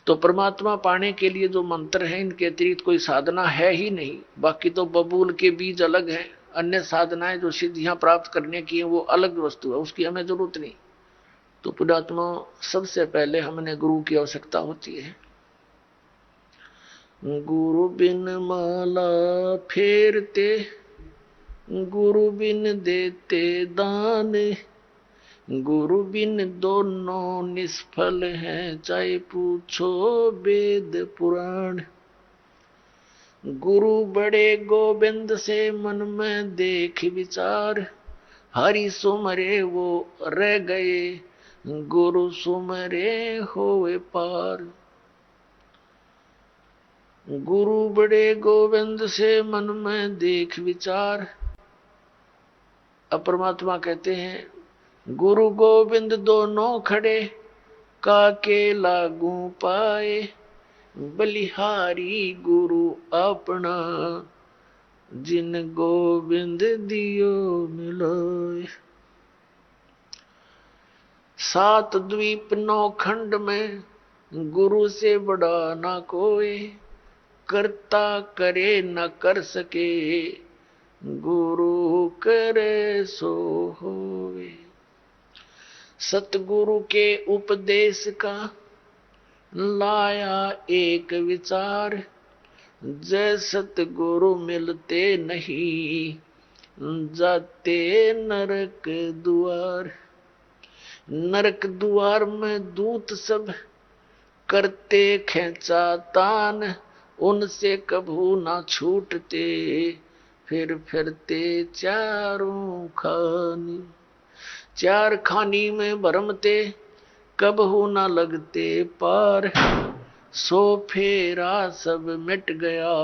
तो परमात्मा पाने के लिए जो मंत्र है, इनके अतिरिक्त कोई साधना है ही नहीं। बाकी तो बबूल के बीज अलग है, अन्य साधनाएं जो सिद्धियां प्राप्त करने की है वो अलग वस्तु है, उसकी हमें जरूरत नहीं। तो पुण्यात्मा, सबसे पहले हमने गुरु की आवश्यकता होती है। गुरु बिन माला फेरते, गुरु बिन देते दान, गुरु बिन दोनों निष्फल हैं, चाहे पूछो वेद पुराण। गुरु बड़े गोविंद से मन में देख विचार, हरि सुमरे वो रह गए, गुरु सुमरे होए पार। गुरु बड़े गोविंद से मन में देख विचार। अब परमात्मा कहते हैं, गुरु गोविंद दोनों खड़े, काके लागू पाए, बलिहारी गुरु अपना, जिन गोविंद दियो मिलोए। 7 द्वीप 9 खंड में गुरु से बड़ा ना कोई, करता करे न कर सके, गुरु करे सो होवे। सतगुरु के उपदेश का लाया एक विचार, जय सतगुरु मिलते नहीं, जाते नरक द्वार। नरक द्वार में दूत सब करते खेचा तान, उनसे कभू ना छूटते, फिर फिरते चारों खानी। 4 खानी में भरमते, कबहू ना लगते पार, सो फेरा सब मिट गया,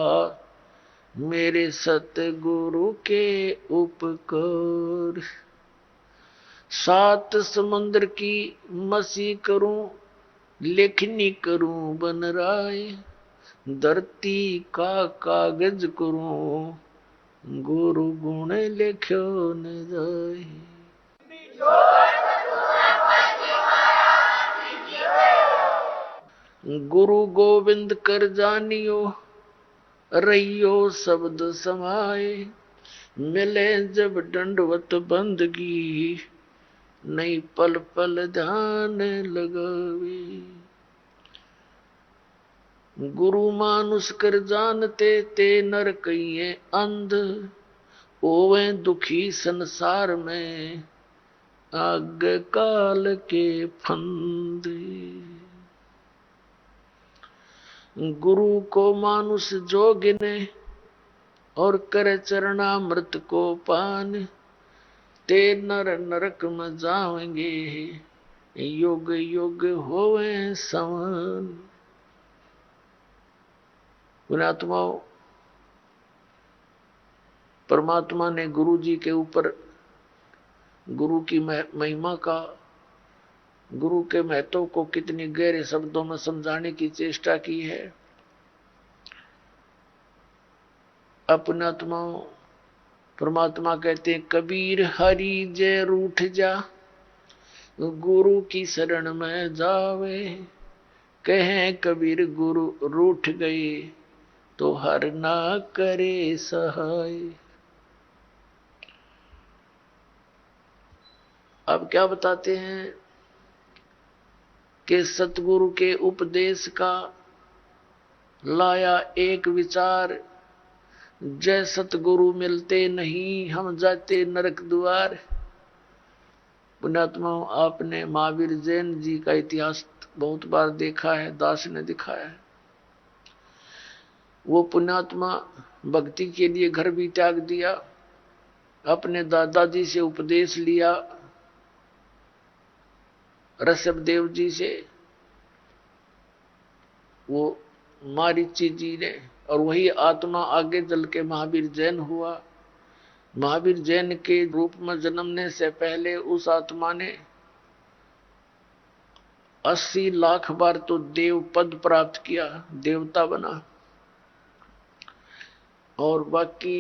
मेरे सतगुरु के उपकार। 7 समुद्र की मसी करूं, लेखनी करूं बन राय, धरती का कागज करूं, गुरु गुण लिख्यो न जाए। गुरु गोविंद कर जानियो, रहियो शब्द समाए, मिले जब दंडवत बंदगी, नहीं पल पल ध्यान लगावे। गुरु मानुष कर जानते, ते नर कहिए अंध, ओवे दुखी संसार में, आग काल के फंद। गुरु को मानुष जो गिने, और कर चरणामृत को पान, ते नर नरक में जाएंगे, युग युग होवे समान। पुण्यात्माओं, परमात्मा ने गुरु जी के ऊपर गुरु की महिमा का, गुरु के महत्व को कितनी गहरे शब्दों में समझाने की चेष्टा की है। अपनात्माओं, परमात्मा कहते हैं, कबीर हरि जय रूठ जा, गुरु की शरण में जावे। कहें कबीर गुरु रूठ गए, तो हर ना करे सहाय। अब क्या बताते हैं कि सतगुरु के उपदेश का लाया एक विचार, जय सतगुरु मिलते नहीं, हम जाते नरक द्वार। पुण्यात्माओं, आपने महावीर जैन जी का इतिहास बहुत बार देखा है, दास ने दिखाया है। वो पुण्यात्मा भक्ति के लिए घर भी त्याग दिया, अपने दादाजी से उपदेश लिया, ऋषभदेव जी से, वो मारीची जी ने, और वही आत्मा आगे चल के महावीर जैन हुआ। महावीर जैन के रूप में जन्मने से पहले उस आत्मा ने 80 लाख बार तो देव पद प्राप्त किया, देवता बना, और बाकी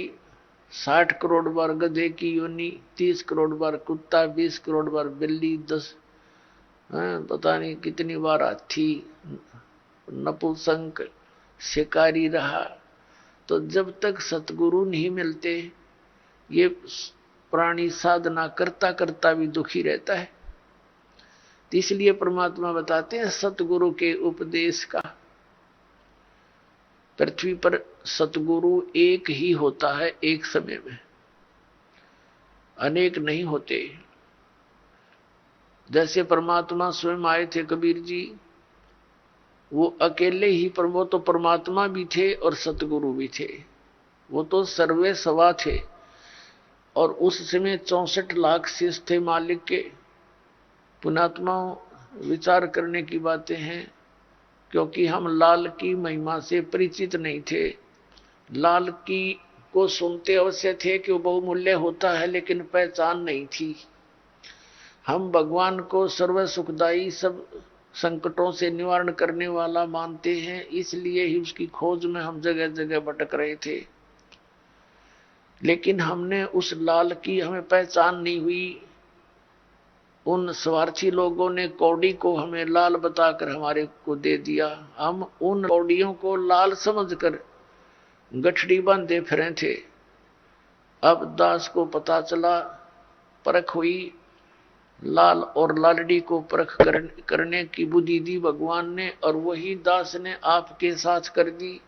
60 करोड़ बार गधे की योनि, 30 करोड़ बार कुत्ता, 20 करोड़ बार बिल्ली, 10 पता नहीं कितनी बार हाथी, नपुंसक, शिकारी रहा। तो जब तक सतगुरु नहीं मिलते ये प्राणी साधना करता करता भी दुखी रहता है। तो इसलिए परमात्मा बताते हैं सतगुरु के उपदेश का। पृथ्वी पर सतगुरु एक ही होता है एक समय में, अनेक नहीं होते। जैसे परमात्मा स्वयं आए थे कबीर जी, वो अकेले ही, पर वो तो परमात्मा भी थे और सतगुरु भी थे, वो तो सर्वे सवा थे। और उस समय 64 लाख शिष्य थे मालिक के। पुणात्मा विचार करने की बातें हैं, क्योंकि हम लाल की महिमा से परिचित नहीं थे। लाल की को सुनते अवश्य थे कि वो बहुमूल्य होता है, लेकिन पहचान नहीं थी। हम भगवान को सर्व सुखदाई, सब संकटों से निवारण करने वाला मानते हैं, इसलिए ही उसकी खोज में हम जगह जगह भटक रहे थे। लेकिन हमने उस लाल की हमें पहचान नहीं हुई। उन स्वार्थी लोगों ने कौड़ी को हमें लाल बताकर हमारे को दे दिया। हम उन कौड़ियों को लाल समझकर गठड़ी बांधे फिरे थे। अब दास को पता चला, परख हुई, लाल और लालड़ी को परख करने की बुद्धि दी भगवान ने, और वही दास ने आपके साथ कर दी।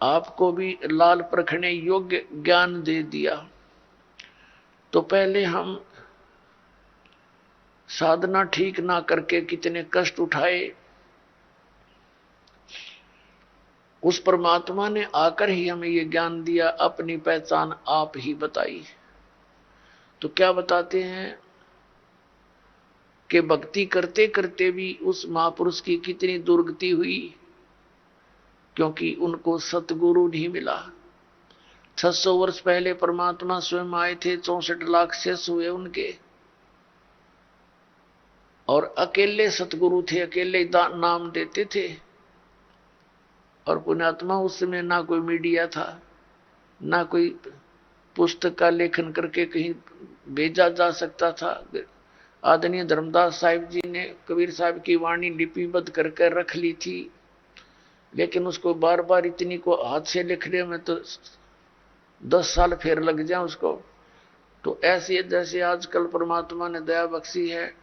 आपको भी लाल परखने योग्य ज्ञान दे दिया। तो पहले हम साधना ठीक ना करके कितने कष्ट उठाए, उस परमात्मा ने आकर ही हमें ये ज्ञान दिया, अपनी पहचान आप ही बताई। तो क्या बताते हैं कि भक्ति करते करते भी उस महापुरुष की कितनी दुर्गति हुई, क्योंकि उनको सतगुरु नहीं मिला। 600 वर्ष पहले परमात्मा स्वयं आए थे, 64 लाख शिष्य हुए उनके, और अकेले सतगुरु थे, अकेले नाम देते थे। और पुण्यात्मा उस समय ना कोई मीडिया था, ना कोई पुस्तक का लेखन करके कहीं भेजा जा सकता था। आदरणीय धर्मदास साहिब जी ने कबीर साहब की वाणी लिपिबद्ध करके रख ली थी, लेकिन उसको बार बार इतनी को हाथ से लिखने में तो 10 साल फिर लग जाए उसको। तो ऐसे जैसे आजकल परमात्मा ने दया बख्शी है,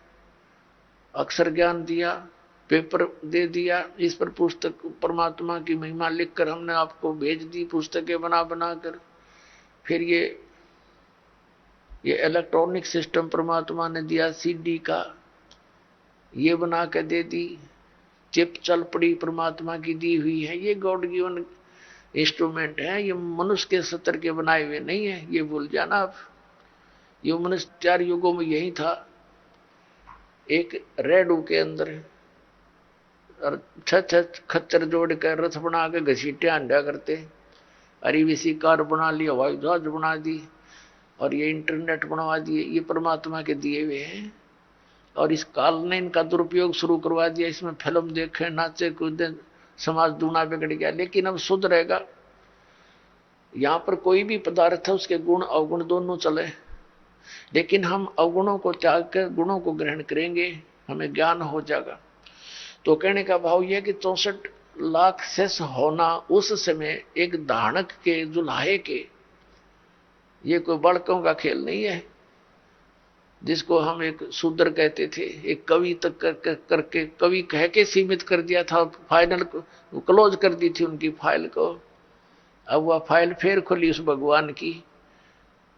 अक्षर ज्ञान दिया, पेपर दे दिया, इस पर पुस्तक परमात्मा की महिमा लिखकर हमने आपको भेज दी, पुस्तकें बना बनाकर। फिर ये इलेक्ट्रॉनिक सिस्टम परमात्मा ने दिया, सीडी का ये बना के दे दी, चिप चल पड़ी परमात्मा की दी हुई है। ये गॉड गिवन इंस्ट्रूमेंट है, ये मनुष्य के स्तर के बनाए हुए नहीं है, ये भूल जाना आप। ये मनुष्य 4 युगों में यही था, एक रेडू के अंदर और 6 खच्चर जोड़ कर रथ बना के घसीटे आंडा करते, अरीवीसी कार बना ली, हवाई जहाज बना दी, और ये इंटरनेट बनवा दिए। ये परमात्मा के दिए हुए हैं, और इस काल ने इनका दुरुपयोग शुरू करवा दिया। इसमें फिल्म देखे, नाचे कूदे, समाज दूना बिगड़ गया। लेकिन अब शुद्ध रहेगा। यहाँ पर कोई भी पदार्थ है, उसके गुण अवगुण दोनों चले, लेकिन हम अवगुणों को त्याग कर गुणों को ग्रहण करेंगे, हमें ज्ञान हो जाएगा। तो कहने का भाव यह कि 64 लाख शेष होना उस समय एक धानक के, जुल्हाए के, ये कोई बड़कों का खेल नहीं है, जिसको हम एक शूद्र कहते थे। एक कवि तक करके कवि कह के सीमित कर दिया था, फाइनल क्लोज कर दी थी उनकी फाइल को। अब वह फाइल फिर खुली उस भगवान की।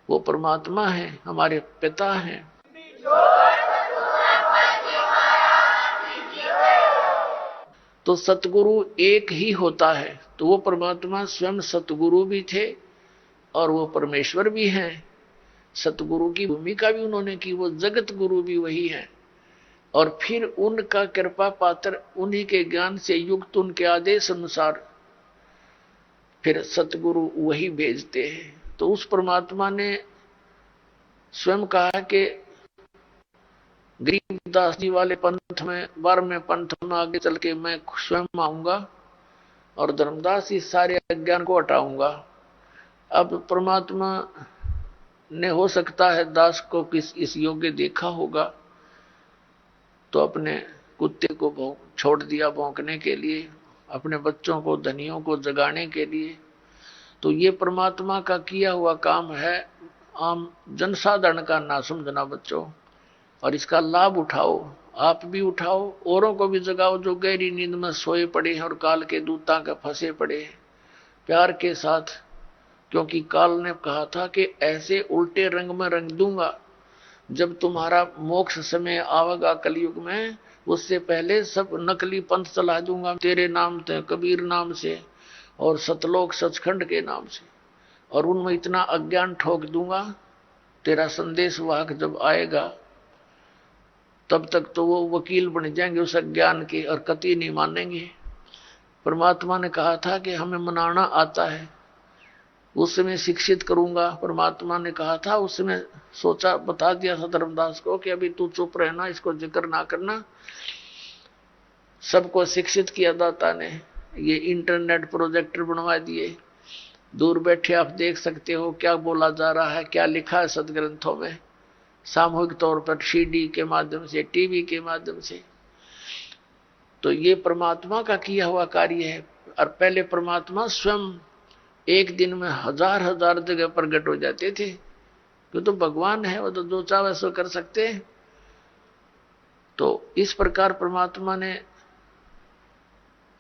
वो परमात्मा है, हमारे पिता हैं। तो सतगुरु एक ही होता है। तो वो परमात्मा स्वयं सतगुरु भी थे और वो परमेश्वर भी हैं। सतगुरु की भूमिका भी उन्होंने की, वो जगत गुरु भी वही है। और फिर उनका कृपा पात्र, उन्हीं के ज्ञान से युक्त, उनके आदेश अनुसार फिर सतगुरु वही भेजते हैं। तो उस परमात्मा ने स्वयं कहा कि गरीबदास जी वाले पंथ में 12वें पंथ में आगे चल के मैं स्वयं आऊंगा और धर्मदास इस सारे अज्ञान को हटाऊंगा। अब परमात्मा ने हो सकता है दास को किस इस योग्य देखा होगा, तो अपने कुत्ते को छोड़ दिया भौंकने के लिए, अपने बच्चों को धनियों को जगाने के लिए। तो ये परमात्मा का किया हुआ काम है, आम जनसाधारण का ना समझना बच्चों, और इसका लाभ उठाओ। आप भी उठाओ, औरों को भी जगाओ जो गहरी नींद में सोए पड़े हैं और काल के दूतां के फंसे पड़े हैं, प्यार के साथ। क्योंकि काल ने कहा था कि ऐसे उल्टे रंग में रंग दूंगा, जब तुम्हारा मोक्ष समय आवेगा कलयुग में, उससे पहले सब नकली पंथ चला दूंगा तेरे नाम से, कबीर नाम से और सतलोक सचखंड के नाम से, और उनमें इतना अज्ञान ठोक दूंगा। तेरा संदेश वाहक जब आएगा तब तक तो वो वकील बन जाएंगे उस अज्ञान के और कतई नहीं मानेंगे। परमात्मा ने कहा था कि हमें मनाना आता है, उस समय शिक्षित करूंगा। परमात्मा ने कहा था, उसने सोचा बता दिया था धर्मदास को कि अभी तू चुप रहना, इसको जिक्र ना करना। सबको शिक्षित किया दाता ने, ये इंटरनेट प्रोजेक्टर बनवा दिए, दूर बैठे आप देख सकते हो क्या बोला जा रहा है, क्या लिखा है सदग्रंथों में, सामूहिक तौर पर सीडी के माध्यम से, टीवी के माध्यम से। तो ये परमात्मा का किया हुआ कार्य है। और पहले परमात्मा स्वयं एक दिन में हजार हजार जगह प्रकट हो जाते थे, क्यों तो भगवान है, वो तो जो चाहे सो कर सकते हैं। तो इस प्रकार परमात्मा ने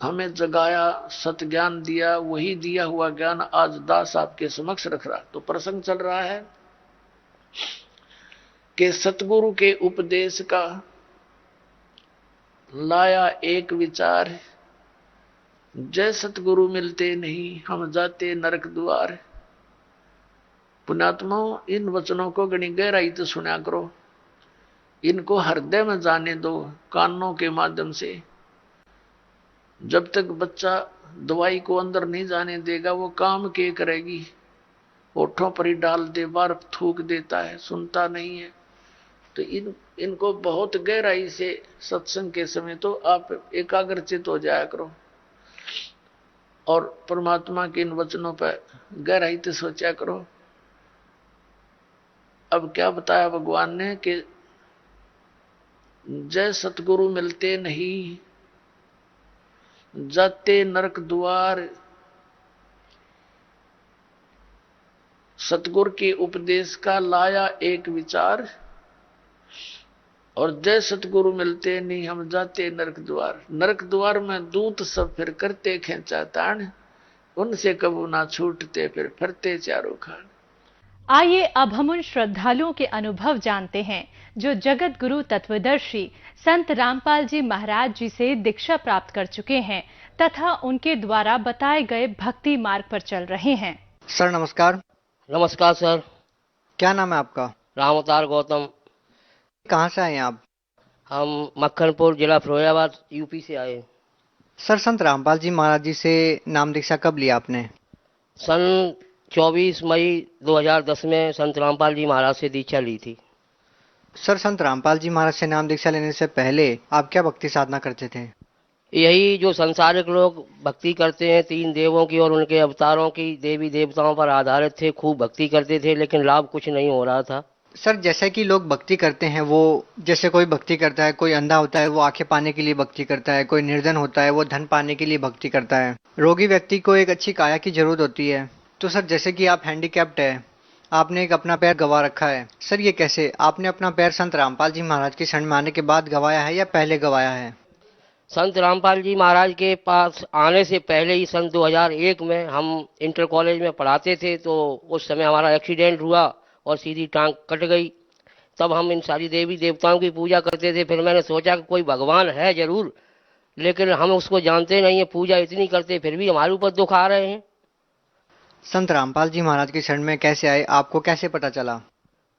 हमें जगाया, सत ज्ञान दिया, वही दिया हुआ ज्ञान आज दास आपके समक्ष रख रहा। तो प्रसंग चल रहा है कि सतगुरु के उपदेश का लाया एक विचार, जय सतगुरु मिलते नहीं हम जाते नरक द्वार। पुण्यात्माओं, इन वचनों को गणी गहराई से सुना करो, इनको हृदय में जाने दो कानों के माध्यम से। जब तक बच्चा दवाई को अंदर नहीं जाने देगा वो काम के करेगी, होठों पर ही डाल दे, बार थूक देता है, सुनता नहीं है। तो इनको बहुत गहराई से सत्संग के समय तो आप एकाग्रचित हो जाया करो और परमात्मा के इन वचनों पर गहराई से सोचा करो। अब क्या बताया भगवान ने कि जय सतगुरु मिलते नहीं जाते नरक द्वार। सतगुरु के उपदेश का लाया एक विचार, और जय सतगुरु मिलते नहीं हम जाते नरक द्वार। नरक द्वार में दूत सब फिर करते खेचा तान, उनसे कबू ना छूटते फिर फिरते चारों खान। आइए अब हम उन श्रद्धालुओं के अनुभव जानते हैं जो जगत गुरु तत्वदर्शी संत रामपाल जी महाराज जी से दीक्षा प्राप्त कर चुके हैं तथा उनके द्वारा बताए गए भक्ति मार्ग पर चल रहे हैं। सर नमस्कार। नमस्कार सर। क्या नाम है आपका? राम अवतार गौतम। कहाँ से आए हैं आप? हम मक्खनपुर जिला फिरोजाबाद यूपी से आए। सर संत रामपाल जी महाराज जी से नाम दीक्षा कब लिया आपने? सन 24 मई 2010 में संत रामपाल जी महाराज से दीक्षा ली थी। सर संत रामपाल जी महाराज से नाम दीक्षा लेने से पहले आप क्या भक्ति साधना करते थे? यही जो संसारिक लोग भक्ति करते हैं, 3 देवों की और उनके अवतारों की, देवी देवताओं पर आधारित थे, खूब भक्ति करते थे, लेकिन लाभ कुछ नहीं हो रहा था। सर जैसे कि लोग भक्ति करते हैं, वो जैसे कोई भक्ति करता है, कोई अंधा होता है वो आंखें पाने के लिए भक्ति करता है, कोई निर्धन होता है वो धन पाने के लिए भक्ति करता है, रोगी व्यक्ति को एक अच्छी काया की जरूरत होती है। तो सर जैसे कि आप हैंडीकैप्ड है, आपने एक अपना पैर गंवा रखा है, सर ये कैसे? आपने अपना पैर संत रामपाल जी महाराज की शरण में आने के बाद गंवाया है या पहले गंवाया है? संत रामपाल जी महाराज के पास आने से पहले ही सन 2001 में हम इंटर कॉलेज में पढ़ाते थे, तो उस समय हमारा एक्सीडेंट हुआ और सीधी टांग कट गई। तब हम इन सारी देवी देवताओं की पूजा करते थे। फिर मैंने सोचा कि कोई भगवान है जरूर, लेकिन हम उसको जानते नहीं है, पूजा इतनी करते फिर भी हमारे ऊपर दुख आ रहे हैं। संत रामपाल जी महाराज की शरण में कैसे आए, आपको कैसे पता चला?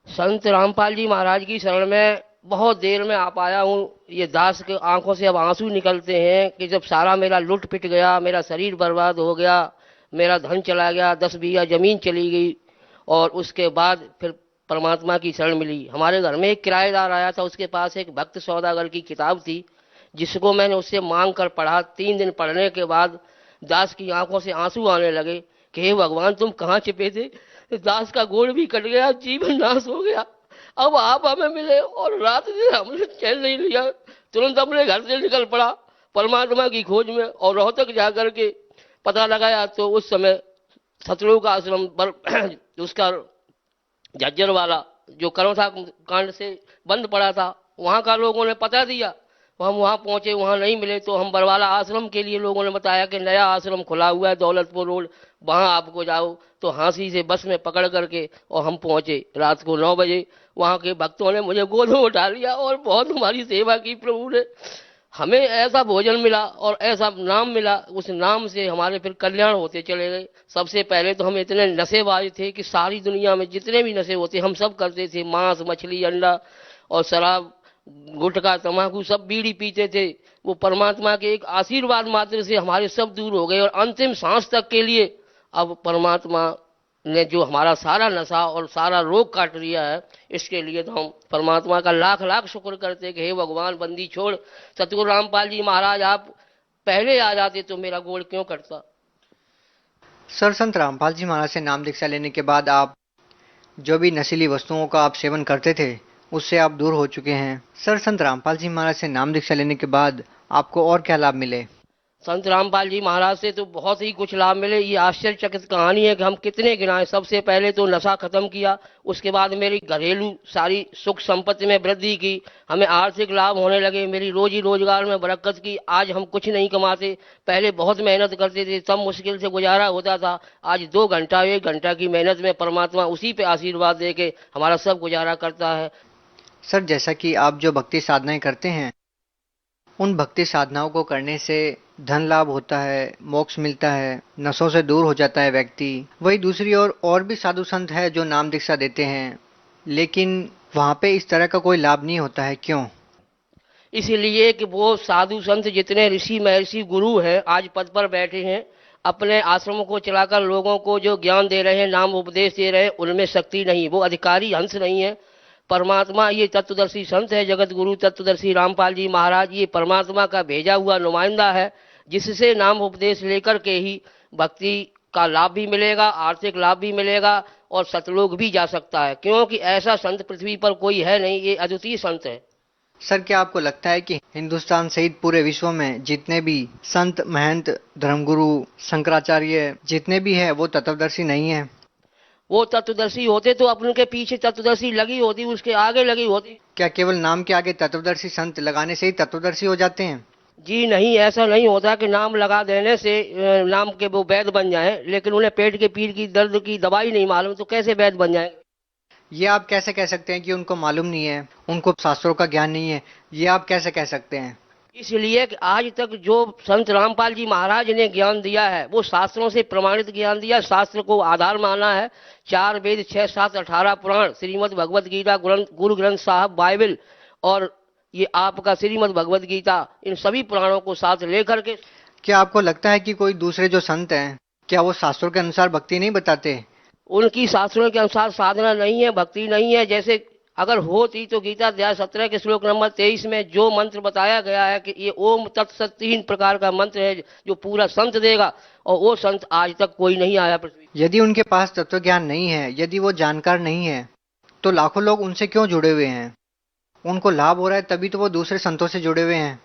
संत रामपाल जी महाराज की शरण में बहुत देर में आ पाया हूँ। ये दास के आंखों से अब आंसू निकलते हैं कि जब सारा मेरा लुट पिट गया, मेरा शरीर बर्बाद हो गया, मेरा धन चला गया, 10 बीघा जमीन चली गई, और उसके बाद फिर परमात्मा की शरण मिली। हमारे घर में एक किराएदार आया था, उसके पास एक भक्त सौदागर की किताब थी, जिसको मैंने उससे मांग कर पढ़ा। 3 दिन पढ़ने के बाद दास की आंखों से आंसू आने लगे कि हे भगवान, तुम कहाँ छिपे थे? दास का गोड़ भी कट गया, जीवन नाश हो गया, अब आप हमें मिले। और रात दिन हमने चैन नहीं लिया, तुरंत अपने घर से निकल पड़ा परमात्मा की खोज में। और रोहतक जाकर के पता लगाया तो उस समय सतलोक का आश्रम पर उसका झज्जर वाला जो करोथा कांड से बंद पड़ा था, वहां का लोगों ने पता दिया। हम वहां पहुंचे, वहां नहीं मिले तो हम बरवाला आश्रम के लिए लोगों ने बताया कि नया आश्रम खुला हुआ है दौलतपुर रोड, वहां आपको जाओ। तो हांसी से बस में पकड़ करके और हम पहुंचे रात को 9 बजे। वहां के भक्तों ने मुझे गोद में उठा लिया और बहुत हमारी सेवा की प्रभु ने। हमें ऐसा भोजन मिला और ऐसा नाम मिला, उस नाम से हमारे फिर कल्याण होते चले गए। सबसे पहले तो हम इतने नशेबाज थे कि सारी दुनिया में जितने भी नशे होते हम सब करते थे, मांस मछली अंडा और शराब गुटखा तंबाकू सब बीड़ी पीते थे। वो परमात्मा के एक आशीर्वाद मात्र से हमारे सब दूर हो गए और अंतिम सांस तक के लिए अब परमात्मा ने जो हमारा सारा नशा और सारा रोग काट लिया है, इसके लिए तो हम परमात्मा का लाख लाख शुक्र करते कि हे भगवान, बंदी छोड़। सतगुरु रामपाल जी महाराज, आप पहले आ जाते तो मेरा गोड़ क्यों कटता। सर, संत रामपाल जी महाराज से नाम दीक्षा लेने के बाद आप जो भी नशीली वस्तुओं का आप सेवन करते थे उससे आप दूर हो चुके हैं। सर, संत रामपाल जी महाराज से नाम दीक्षा लेने के बाद आपको और क्या लाभ मिले? संत रामपाल जी महाराज से तो बहुत ही कुछ लाभ मिले। ये आश्चर्यचकित कहानी है कि हम कितने गिनाएं। सबसे पहले तो नशा खत्म किया, उसके बाद मेरी घरेलू सारी सुख संपत्ति में वृद्धि की, हमें आर्थिक लाभ होने लगे, मेरी रोजी रोजगार में बरकत की। आज हम कुछ नहीं कमाते, पहले बहुत मेहनत करते थे, तब मुश्किल से गुजारा होता था। आज 2 घंटा 1 घंटा की मेहनत में परमात्मा उसी पे आशीर्वाद दे के हमारा सब गुजारा करता है। सर, जैसा कि आप जो भक्ति साधनाएं करते हैं, उन भक्ति साधनाओं को करने से धन लाभ होता है, मोक्ष मिलता है, नशों से दूर हो जाता है व्यक्ति। वही दूसरी ओर और भी साधु संत है जो नाम दीक्षा देते हैं, लेकिन वहां पे इस तरह का कोई लाभ नहीं होता है, क्यों? इसलिए कि वो साधु संत जितने ऋषि महर्षि गुरु हैं, आज पद पर बैठे हैं, अपने आश्रमों को चलाकर लोगों को जो ज्ञान दे रहे हैं, नाम उपदेश दे रहे हैं, उनमें शक्ति नहीं, वो अधिकारी हंस नहीं है। परमात्मा ये तत्वदर्शी संत है, जगत गुरु तत्वदर्शी रामपाल जी महाराज, ये परमात्मा का भेजा हुआ नुमाइंदा है, जिससे नाम उपदेश लेकर के ही भक्ति का लाभ भी मिलेगा, आर्थिक लाभ भी मिलेगा और सतलोक भी जा सकता है। क्योंकि ऐसा संत पृथ्वी पर कोई है नहीं, ये अद्वितीय संत है। सर, क्या आपको लगता है कि हिंदुस्तान सहित पूरे विश्व में जितने भी संत, महंत, धर्मगुरु, शंकराचार्य जितने भी है वो तत्वदर्शी नहीं है? वो तत्वदर्शी होते तो अपन के पीछे तत्वदर्शी लगी होती, उसके आगे लगी होती। क्या केवल नाम के आगे तत्वदर्शी संत लगाने से ही तत्वदर्शी हो जाते हैं? जी नहीं, ऐसा नहीं होता कि नाम लगा देने से नाम के वो वैद्य बन जाए, लेकिन उन्हें पेट के पीर की दर्द की दवाई नहीं मालूम तो कैसे वैद्य बन जाएंगे? ये आप कैसे कह सकते हैं कि उनको मालूम नहीं है, उनको शास्त्रों का ज्ञान नहीं है? ये आप कैसे कह सकते हैं? इसलिए कि आज तक जो संत रामपाल जी महाराज ने ज्ञान दिया है वो शास्त्रों से प्रमाणित ज्ञान दिया, शास्त्र को आधार माना है। 4 वेद, 6 7 18 पुराण, श्रीमद् भगवत गीता, गुरु ग्रंथ साहब, बाइबल और ये आपका श्रीमद् भगवत गीता, इन सभी पुराणों को साथ लेकर के। क्या आपको लगता है कि कोई दूसरे जो संत हैं, क्या वो शास्त्रों के अनुसार भक्ति नहीं बताते? उनकी शास्त्रों के अनुसार साधना नहीं है, भक्ति नहीं है। जैसे अगर होती तो गीता अध्याय 17 के श्लोक नंबर 23 में जो मंत्र बताया गया है कि ये ओम तत्सत 3 प्रकार का मंत्र है जो पूरा संत देगा, और वो संत आज तक कोई नहीं आया पृथ्वी। यदि उनके पास तत्व ज्ञान नहीं है, यदि वो जानकार नहीं है, तो लाखों लोग उनसे क्यों जुड़े हुए हैं? उनको लाभ हो रहा है तभी तो वो दूसरे संतों से जुड़े हुए हैं।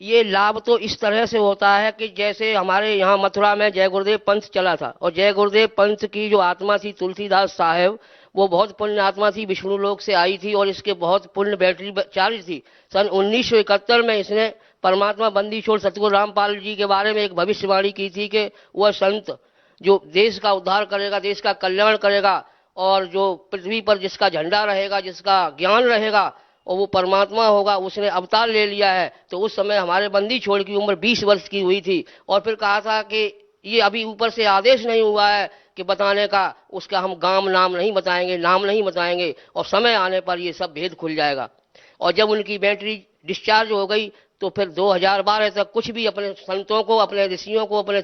ये लाभ तो इस तरह से होता है कि जैसे हमारे यहाँ मथुरा में जय गुरुदेव पंथ चला था, और जय गुरुदेव पंथ की जो आत्मा थी तुलसीदास साहेब, वो बहुत पुण्य आत्मा थी, विष्णु लोक से आई थी और इसके बहुत पुण्य बैटरी चार्ज थी। सन 1971 में इसने परमात्मा बंदी छोड़ सतगुरु रामपाल जी के बारे में एक भविष्यवाणी की थी कि वह संत जो देश का उद्धार करेगा, देश का कल्याण करेगा, और जो पृथ्वी पर जिसका झंडा रहेगा, जिसका ज्ञान रहेगा, और वो परमात्मा होगा। उसने अवतार ले लिया है। तो उस समय हमारे बंदी छोड़ की उम्र 20 वर्ष की हुई थी, और फिर कहा था कि ये अभी ऊपर से आदेश नहीं हुआ है कि बताने का, उसका हम गांव नाम नहीं बताएंगे, नाम नहीं बताएंगे, और समय आने पर ये सब भेद खुल जाएगा। और जब उनकी बैटरी डिस्चार्ज हो गई तो फिर 2012 तक कुछ भी अपने संतों को, अपने ऋषियों को, अपने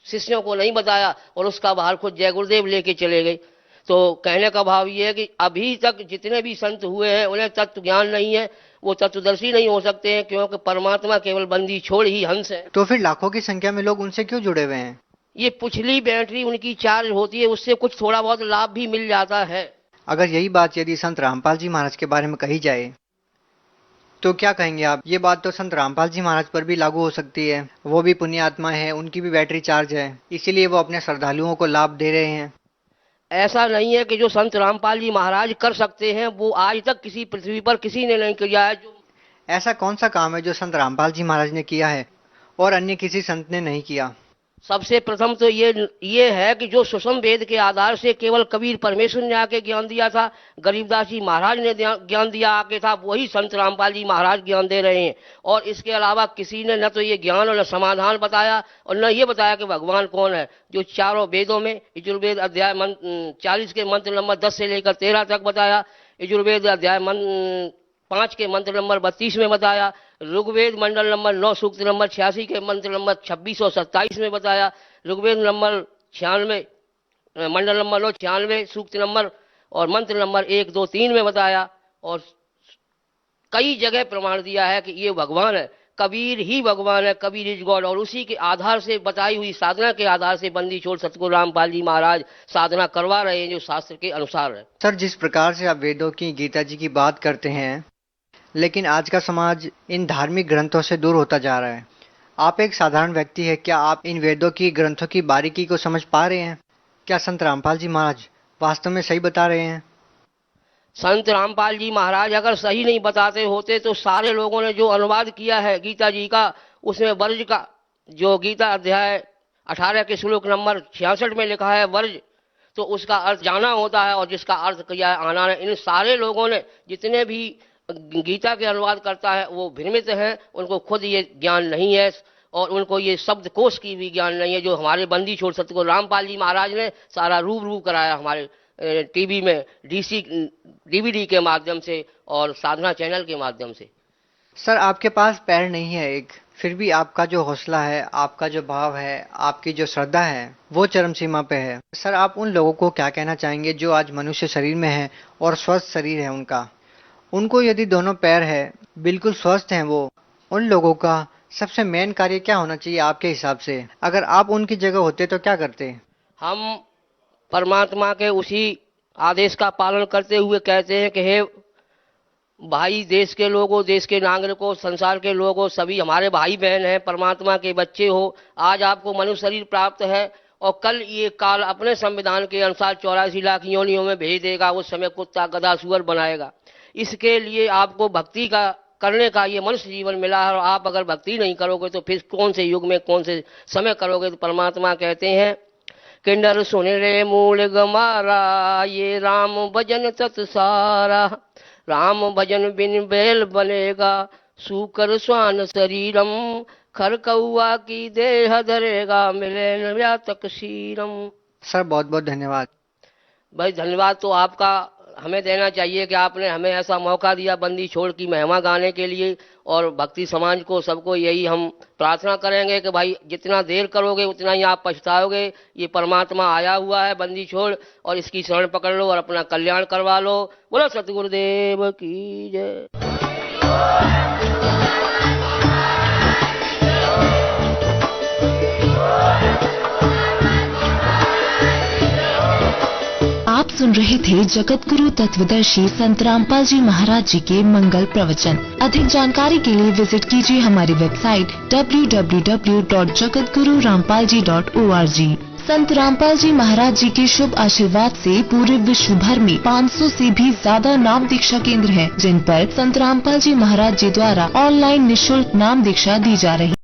शिष्यों को नहीं बताया, और उसका बाहर खुद जय गुरुदेव लेके चले गए। तो कहने का भाव ये है कि अभी तक जितने भी संत हुए हैं उन्हें तत्व ज्ञान नहीं है, वो तत्वदर्शी नहीं हो सकते हैं, क्योंकि परमात्मा केवल बंदी छोड़ ही हंस है। तो फिर लाखों की संख्या में लोग उनसे क्यों जुड़े हुए हैं? ये पिछली बैटरी उनकी चार्ज होती है, उससे कुछ थोड़ा बहुत लाभ भी मिल जाता है। अगर यही बात यदि संत रामपाल जी महाराज के बारे में कही जाए तो क्या कहेंगे आप? ये बात तो संत रामपाल जी महाराज पर भी लागू हो सकती है। वो भी पुण्य आत्मा है, उनकी भी बैटरी चार्ज है, इसीलिए वो अपने श्रद्धालुओं को लाभ दे रहे हैं। ऐसा नहीं है कि जो संत रामपाल जी महाराज कर सकते हैं वो आज तक किसी पृथ्वी पर किसी ने नहीं किया है। ऐसा कौन सा काम है जो संत रामपाल जी महाराज ने किया है और अन्य किसी संत ने नहीं किया? सबसे प्रथम तो ये है कि जो सुषम वेद के आधार से केवल कबीर परमेश्वर ने आके ज्ञान दिया था, गरीबदास जी महाराज ने ज्ञान दिया आके था, वही संत रामपाल जी महाराज ज्ञान दे रहे हैं। और इसके अलावा किसी ने न तो ये ज्ञान और न समाधान बताया और न ये बताया कि भगवान कौन है। जो चारों वेदों में यजुर्वेद अध्याय 40 के मंत्र नंबर 10 से लेकर 13 तक बताया, यजुर्वेद अध्याय 5 के मंत्र नंबर 32 में बताया, ऋग्वेद मंडल नंबर 9 सूक्त नंबर 86 के मंत्र नंबर 26 और 27 में बताया, ऋग्वेद नंबर 96 मंडल नंबर 9 96 सूक्त नंबर और मंत्र नंबर 1 2 3 में बताया। और कई जगह प्रमाण दिया है कि ये भगवान है, कबीर ही भगवान है, कबीर इज गॉड। और उसी के आधार से बताई हुई साधना के आधार से बंदी छोड़ सतगुरु रामपाल जी महाराज साधना करवा रहे हैं, जो शास्त्र के अनुसार है। सर, जिस प्रकार से आप वेदों की, गीता जी की बात करते हैं, लेकिन आज का समाज इन धार्मिक ग्रंथों से दूर होता जा रहा है। आप एक साधारण व्यक्ति है, क्या आप इन वेदों की, ग्रंथों की बारीकी को समझ पा रहे हैं? क्या संत रामपाल जी महाराज वास्तव में सही बता रहे हैं? संत रामपाल जी महाराज अगर सही नहीं बताते होते तो सारे लोगों ने जो अनुवाद किया है गीता जी का, उसमें वर्ज का जो गीता अध्याय 18 के श्लोक नंबर 66 में लिखा है वर्ज, तो उसका अर्थ जाना होता है और जिसका अर्थ किया है आना है। इन सारे लोगों ने, जितने भी गीता के अनुवाद करता है, वो भ्रमित हैं, उनको खुद ये ज्ञान नहीं है और उनको ये शब्दकोश की भी ज्ञान नहीं है, जो हमारे बंदी छोड़ सतगुरु रामपाल जी महाराज ने सारा रूबरू कराया हमारे टीवी में, डीवीडी के माध्यम से और साधना चैनल के माध्यम से। सर, आपके पास पैर नहीं है एक, फिर भी आपका जो हौसला है, आपका जो भाव है, आपकी जो श्रद्धा है, वो चरम सीमा पे है। सर, आप उन लोगों को क्या कहना चाहेंगे जो आज मनुष्य शरीर में है और स्वस्थ शरीर है उनको यदि दोनों पैर है, बिल्कुल स्वस्थ हैं वो, उन लोगों का सबसे मेन कार्य क्या होना चाहिए आपके हिसाब से? अगर आप उनकी जगह होते तो क्या करते? हम परमात्मा के उसी आदेश का पालन करते हुए कहते हैं कि हे भाई, देश के लोगों, देश के नागरिकों, संसार के लोगों, सभी हमारे भाई बहन हैं, परमात्मा के बच्चे हो। आज आपको मनुष्य शरीर प्राप्त है और कल ये काल अपने संविधान के अनुसार 84 लाख योनियों में भेज देगा। उस समय कुत्ता गधा सुअर बनाएगा। इसके लिए आपको भक्ति का करने का ये मनुष्य जीवन मिला है और आप अगर भक्ति नहीं करोगे तो फिर कौन से युग में, कौन से समय करोगे? तो परमात्मा कहते हैं कि नर सुन रे मूल गमारा, ये राम भजन तत्सारा, राम भजन बिन बैल बनेगा, सूकर स्वान शरीरम, खर कौआ की देह धरेगा, मिले न तक शीरम। सर, बहुत बहुत धन्यवाद। भाई, धन्यवाद तो आपका हमें देना चाहिए कि आपने हमें ऐसा मौका दिया बंदी छोड़ की महिमा गाने के लिए। और भक्ति समाज को, सबको यही हम प्रार्थना करेंगे कि भाई जितना देर करोगे उतना ही आप पछताओगे। ये परमात्मा आया हुआ है बंदी छोड़, और इसकी शरण पकड़ लो और अपना कल्याण करवा लो। बोलो सतगुरुदेव की जय। आप सुन रहे थे जगत गुरु तत्वदर्शी संत रामपाल जी महाराज जी के मंगल प्रवचन। अधिक जानकारी के लिए विजिट कीजिए हमारी वेबसाइट www.jagatgururampalji.org। संत रामपाल जी महाराज जी के शुभ आशीर्वाद से पूरे विश्व भर में 500 से भी ज्यादा नाम दीक्षा केंद्र हैं, जिन पर संत रामपाल जी महाराज जी द्वारा ऑनलाइन निःशुल्क नाम दीक्षा दी जा रही।